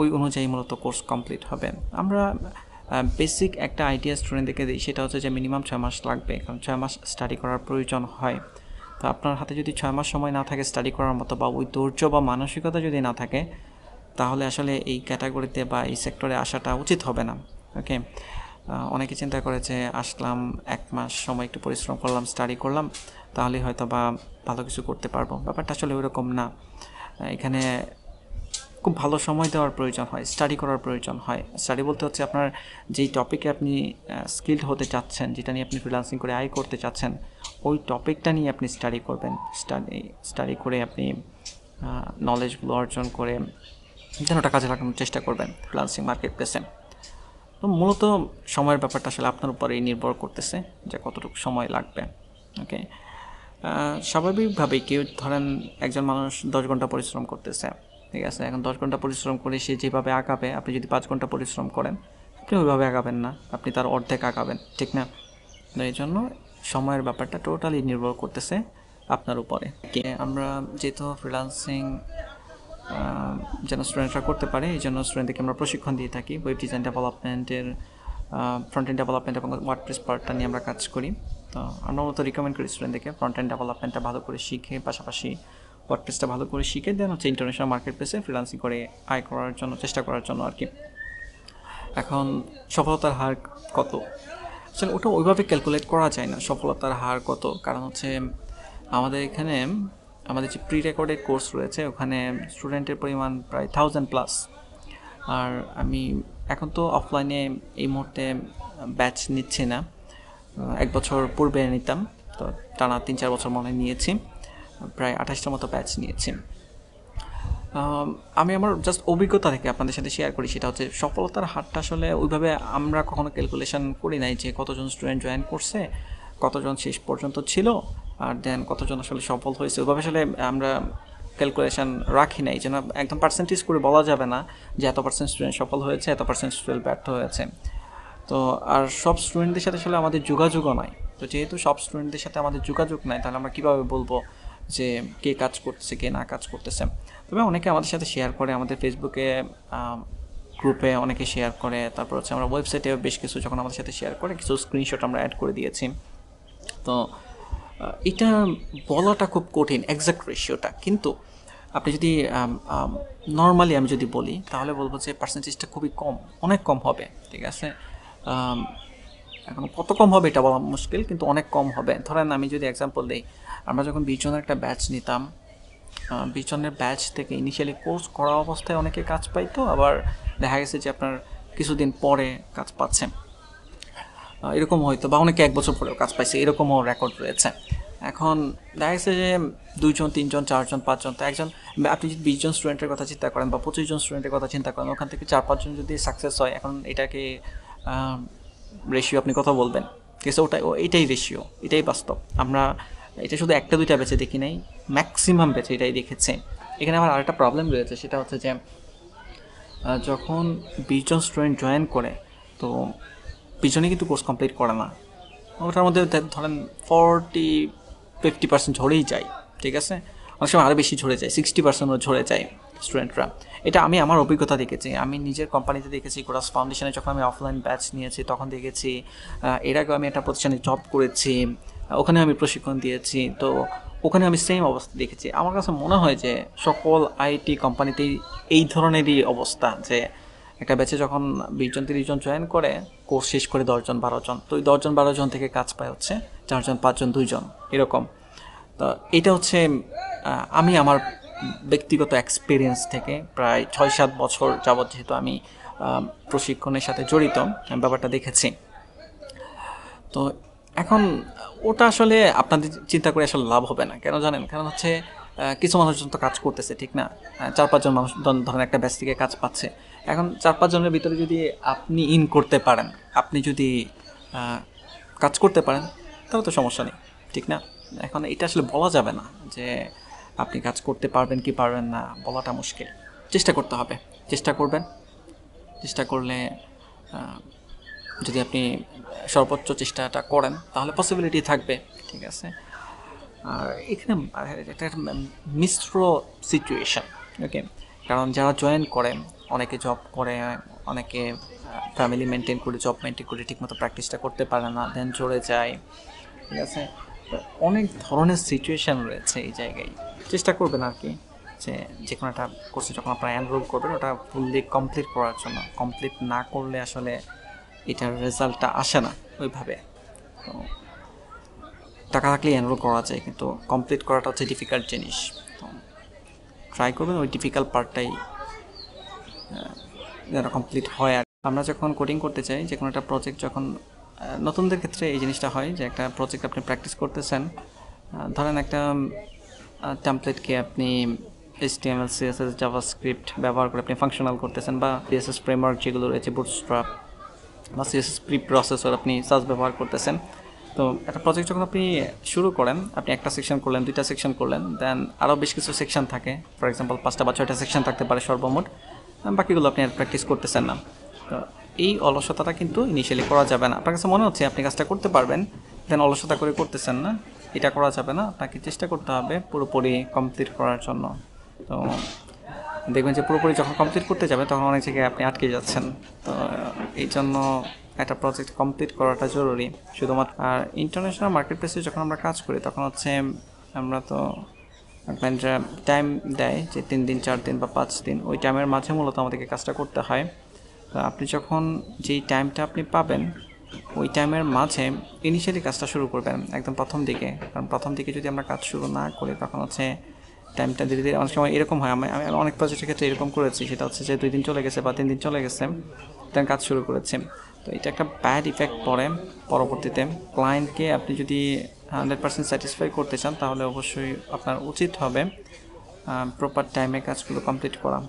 ওই অনুযায়ী মূলত কোর্স কমপ্লিট হবে। আমরা বেসিক একটা আইডিয়া স্টুডেন্টদেরকে দিই, সেটা হচ্ছে যে মিনিমাম 6 মাস লাগবে, কারণ 6 মাস স্টাডি করার প্রয়োজন হয়। তো আপনার হাতে যদি 6 মাস সময় না থাকে স্টাডি করার মতো, বা ওই ধৈর্য বা মানসিকতা যদি না থাকে, তাহলে আসলে এই ক্যাটাগরিতে বা এই সেক্টরে আসাটা উচিত হবে না। ওকে, অনেকে চিন্তা করে যে আসলাম 1 মাস সময় একটু পরিশ্রম করলাম, স্টাডি করলাম, তাহলে হয়তো বা ভালো কিছু করতে পারবো। ব্যাপারটা আসলে ওইরকম না। এখানে খুব ভালো সময় দেওয়ার প্রয়োজন হয়, স্টাডি করার প্রয়োজন হয়। স্টাডি বলতে হচ্ছে আপনার যেই টপিকে আপনি স্কিলড হতে চাচ্ছেন, যেটা নিয়ে আপনি ফ্রিল্যান্সিং করে আয় করতে চাচ্ছেন, ওই টপিকটা নিয়ে আপনি স্টাডি করবেন। স্টাডি করে আপনি নলেজগুলো অর্জন করে যেন ওটা কাজে লাগানোর চেষ্টা করবেন ফ্রিল্যান্সিং মার্কেট প্লেসে। তো মূলত সময়ের ব্যাপারটা আসলে আপনার উপরেই নির্ভর করতেছে যে কতটুকু সময় লাগবে। ওকে, স্বাভাবিকভাবেই কেউ ধরেন একজন মানুষ 10 ঘন্টা পরিশ্রম করতেছে, ঠিক আছে, এখন 10 ঘন্টা পরিশ্রম করে সে যেভাবে আগাবে, আপনি যদি 5 ঘন্টা পরিশ্রম করেন আপনি ওইভাবে আগাবেন না, আপনি তার অর্ধেক আগাবেন, ঠিক না? তো এই জন্য সময়ের ব্যাপারটা টোটালি নির্ভর করতেছে আপনার উপরে। আমরা যেহেতু ফ্রিল্যান্সিং যেন স্টুডেন্টরা করতে পারে, এই জন্য স্টুডেন্টদেরকে আমরা প্রশিক্ষণ দিয়ে থাকি। ওয়েব ডিজাইন ডেভেলপমেন্টের ফ্রন্ট এন্ড ডেভেলপমেন্ট এবং ওয়ার্ডপ্রেস পার্টটা নিয়ে আমরা কাজ করি। তো আমরা মূলত রিকমেন্ড করি স্টুডেন্টদেরকে ফ্রন্ট এন্ড ডেভেলপমেন্টটা ভালো করে শিখে, পাশাপাশি ওয়ার্ডপ্রেসটা ভালো করে শিখে, দেন হচ্ছে ইন্টারন্যাশনাল মার্কেট প্লেসে ফ্রিল্যান্সিং করে আয় করার জন্য চেষ্টা করার জন্য আর কি। এখন সফলতার হার কত, আসলে ওটা ওইভাবে ক্যালকুলেট করা যায় না সফলতার হার কত, কারণ হচ্ছে আমাদের এখানে আমাদের যে প্রি রেকর্ডেড কোর্স রয়েছে ওখানে স্টুডেন্টের পরিমাণ প্রায় 1000+। আর আমি এখন তো অফলাইনে এই মুহূর্তে ব্যাচ নিচ্ছি না, 1 বছর পূর্বে নিতাম, তো টানা 3-4 বছর মনে নিয়েছি, প্রায় 28টার মতো ব্যাচ নিয়েছি। আমি আমার জাস্ট অভিজ্ঞতা থেকে আপনাদের সাথে শেয়ার করি। সেটা হচ্ছে সফলতার হারটা আসলে ওইভাবে আমরা কখনো ক্যালকুলেশন করি নাই যে কতজন স্টুডেন্ট জয়েন করছে, কতজন শেষ পর্যন্ত ছিল, আর দেন কতজন আসলে সফল হয়েছে। ওইভাবে আসলে আমরা ক্যালকুলেশন রাখি নাই, যেন একদম পার্সেন্টেজ করে বলা যাবে না যে এত পার্সেন্ট স্টুডেন্ট সফল হয়েছে, এত পার্সেন্ট স্টুডেন্ট ব্যর্থ হয়েছে। তো আর সব স্টুডেন্টদের সাথে আসলে আমাদের যোগাযোগও নাই। তো যেহেতু সব স্টুডেন্টদের সাথে আমাদের যোগাযোগ নাই, তাহলে আমরা কীভাবে বলবো যে কে কাজ করতেছে কে না কাজ করতেছে। তবে অনেকে আমাদের সাথে শেয়ার করে, আমাদের ফেসবুকে গ্রুপে অনেকে শেয়ার করে, তারপর হচ্ছে আমরা ওয়েবসাইটে বেশ কিছু যখন আমাদের সাথে শেয়ার করে কিছু স্ক্রিনশট আমরা অ্যাড করে দিয়েছি। তো এটা বলাটা খুব কঠিন এক্সাক্ট রেশিওটা, কিন্তু আপনি যদি নর্মালি আমি যদি বলি তাহলে বলবো যে পার্সেন্টেজটা খুবই কম, অনেক কম হবে, ঠিক আছে। এখন কত কম হবে এটা বলা মুশকিল, কিন্তু অনেক কম হবে। ধরেন আমি যদি এক্সাম্পল দিই, আমরা যখন 20 জনের একটা ব্যাচ নিতাম, 20 জনের ব্যাচ থেকে ইনিশিয়ালি কোর্স করা অবস্থায় অনেকে কাজ পাইতো, আবার দেখা গেছে যে আপনার কিছুদিন পরে কাজ পাচ্ছে, এরকম হয়তো, বা অনেকে 1 বছর পরেও কাজ পাইছে, এরকমও রেকর্ড রয়েছে। এখন দেখা গেছে যে 2 জন 3 জন 4 জন 5 জন, তো একজন আপনি যদি 20 জন স্টুডেন্টের কথা চিন্তা করেন বা 25 জন স্টুডেন্টের কথা চিন্তা করেন, ওখান থেকে 4-5 জন যদি সাকসেস হয়, এখন এটাকে রেশিও আপনি কথা বলবেন, ঠিক আছে, এটাই রেশিও, এটাই বাস্তব। আমরা এটা শুধু 1-2টা বেচে দেখি নাই, ম্যাক্সিমাম বেচে এটাই দেখেছে। এখানে আমার আরেকটা প্রবলেম রয়েছে, সেটা হচ্ছে যে যখন 20 জন স্টুডেন্ট জয়েন করে, তো 20 জনই কিন্তু কোর্স কমপ্লিট করে না, ওটার মধ্যে ধরেন 40-50% ঝরেই যায়, ঠিক আছে, অনেক সময় আরও বেশি ঝরে যায়, 60%ও ঝরে যায় স্টুডেন্টরা। এটা আমি আমার অভিজ্ঞতা দেখেছি, আমি নিজের কোম্পানিতে দেখেছি, কোরাস ফাউন্ডেশনে যখন আমি অফলাইন ব্যাচ নিয়েছি তখন দেখেছি, এর আগেও আমি একটা প্রতিষ্ঠানে জব করেছি, ওখানে আমি প্রশিক্ষণ দিয়েছি, তো ওখানে আমি সেম অবস্থা দেখেছি। আমার কাছে মনে হয় যে সকল আইটি কোম্পানিতেই এই ধরনেরই অবস্থা, যে একটা ব্যাচে যখন 20 জন 30 জন জয়েন করে, কোর্স শেষ করে 10 জন 12 জন, তো ওই 10 জন 12 জন থেকে কাজ পায় হচ্ছে 4 জন 5 জন 2 জন এরকম। তো এটা হচ্ছে আমি আমার ব্যক্তিগত এক্সপিরিয়েন্স থেকে প্রায় 6-7 বছর যাবৎ যেহেতু আমি প্রশিক্ষণের সাথে জড়িত, আমি ব্যাপারটা দেখেছি। তো এখন ওটা আসলে আপনাদের চিন্তা করে আসলে লাভ হবে না, কেন জানেন? কারণ হচ্ছে কিছু মানুষজন তো কাজ করতেছে, ঠিক না? 4-5 জন মানুষ ধরেন একটা ব্যাচ থেকে কাজ পাচ্ছে। এখন 4-5 জনের ভিতরে যদি আপনি ইন করতে পারেন, আপনি যদি কাজ করতে পারেন, তাহলে তো সমস্যা নেই, ঠিক না? এখন এটা আসলে বলা যাবে না যে আপনি কাজ করতে পারবেন কি পারবেন না, বলাটা মুশকিল। চেষ্টা করতে হবে, চেষ্টা করবেন, চেষ্টা করলে যদি আপনি সর্বোচ্চ চেষ্টাটা করেন তাহলে পসিবিলিটি থাকবে, ঠিক আছে। আর এখানে একটা মিশ্র সিচুয়েশান, ওকে, কারণ যারা জয়েন করেন, অনেকে জব করে, অনেকে ফ্যামিলি মেনটেন করে, জব মেনটেন করে ঠিকমতো প্র্যাকটিসটা করতে পারে না, দেন চলে যায়, ঠিক আছে। অনেক ধরনের সিচুয়েশান রয়েছে এই জায়গায়। চেষ্টা করবেন আর কি, যে কোনো একটা কোর্সে যখন আপনারা এনরোল করবেন ওটা ফুললি কমপ্লিট করার জন্য। কমপ্লিট না করলে আসলে এটার রেজাল্টটা আসে না ওইভাবে। তো টাকা থাকলেই এনরোল করা যায়, কিন্তু কমপ্লিট করাটা হচ্ছে ডিফিকাল্ট জিনিস। তো ট্রাই করবেন ওই ডিফিকাল্ট পার্টটাই যেন কমপ্লিট হয়। আর আমরা যখন কোডিং করতে চাই, যে কোনো একটা প্রজেক্ট, যখন নতুনদের ক্ষেত্রে এই জিনিসটা হয় যে একটা প্রজেক্ট আপনি প্র্যাকটিস করতেছেন, ধরেন একটা টেমপ্লেটকে আপনি HTML CSS জাভাস্ক্রিপ্ট ব্যবহার করে আপনি ফাংশনাল করতেছেন, বা CSS ফ্রেমওয়ার্ক যেগুলো রয়েছে বুটস্ট্র্যাপ বা CSS প্রি প্রসেসর আপনি সাস ব্যবহার করতেছেন। তো একটা প্রজেক্ট যখন আপনি শুরু করেন, আপনি একটা সেকশন করলেন, 2টা সেকশন করলেন, দেন আরও বেশ কিছু সেকশন থাকে, ফর এক্সাম্পল 5টা বা 6টা সেকশন থাকতে পারে সর্বমোট, বাকিগুলো আপনি আর প্র্যাকটিস করতেছেন না। তো এই অলসতাটা কিন্তু ইনিশিয়ালি করা যাবে না। আপনার কাছে মনে হচ্ছে আপনি কাজটা করতে পারবেন, দেন অলসতা করে করতেছেন না, এটা করা যাবে না। আপনাকে চেষ্টা করতে হবে পুরোপুরি কমপ্লিট করার জন্য। তো দেখবেন যে পুরোপুরি যখন কমপ্লিট করতে যাবে তখন অনেক জায়গায় আপনি আটকে যাচ্ছেন। তো এই জন্য একটা প্রজেক্ট কমপ্লিট করাটা জরুরি শুধুমাত্র। আর ইন্টারন্যাশনাল মার্কেট প্লেসে যখন আমরা কাজ করি তখন হচ্ছে আমরা তো ক্লায়েন্টরা টাইম দেয় যে 3 দিন 4 দিন বা 5 দিন, ওই টাইমের মাঝে মূলত আমাদেরকে কাজটা করতে হয়। তো আপনি যখন যেই টাইমটা আপনি পাবেন ওই টাইমের মাঝে ইনিশিয়ালি কাজটা শুরু করবেন একদম প্রথম দিকে। কারণ প্রথম দিকে যদি আমরা কাজ শুরু না করি তখন হচ্ছে টাইমটা ধীরে ধীরে অনেক সময় এরকম হয়। আমি আমি অনেক প্রজেক্টের ক্ষেত্রে এরকম করেছি, সেটা হচ্ছে যে 2 দিন চলে গেছে বা 3 দিন চলে গেছে, দেন কাজ শুরু করেছি। তো এটা একটা ব্যাড ইফেক্ট পড়ে পরবর্তীতে। ক্লায়েন্টকে আপনি যদি 100% স্যাটিসফাই করতে চান তাহলে অবশ্যই আপনার উচিত হবে প্রপার টাইমে কাজগুলো কমপ্লিট করা।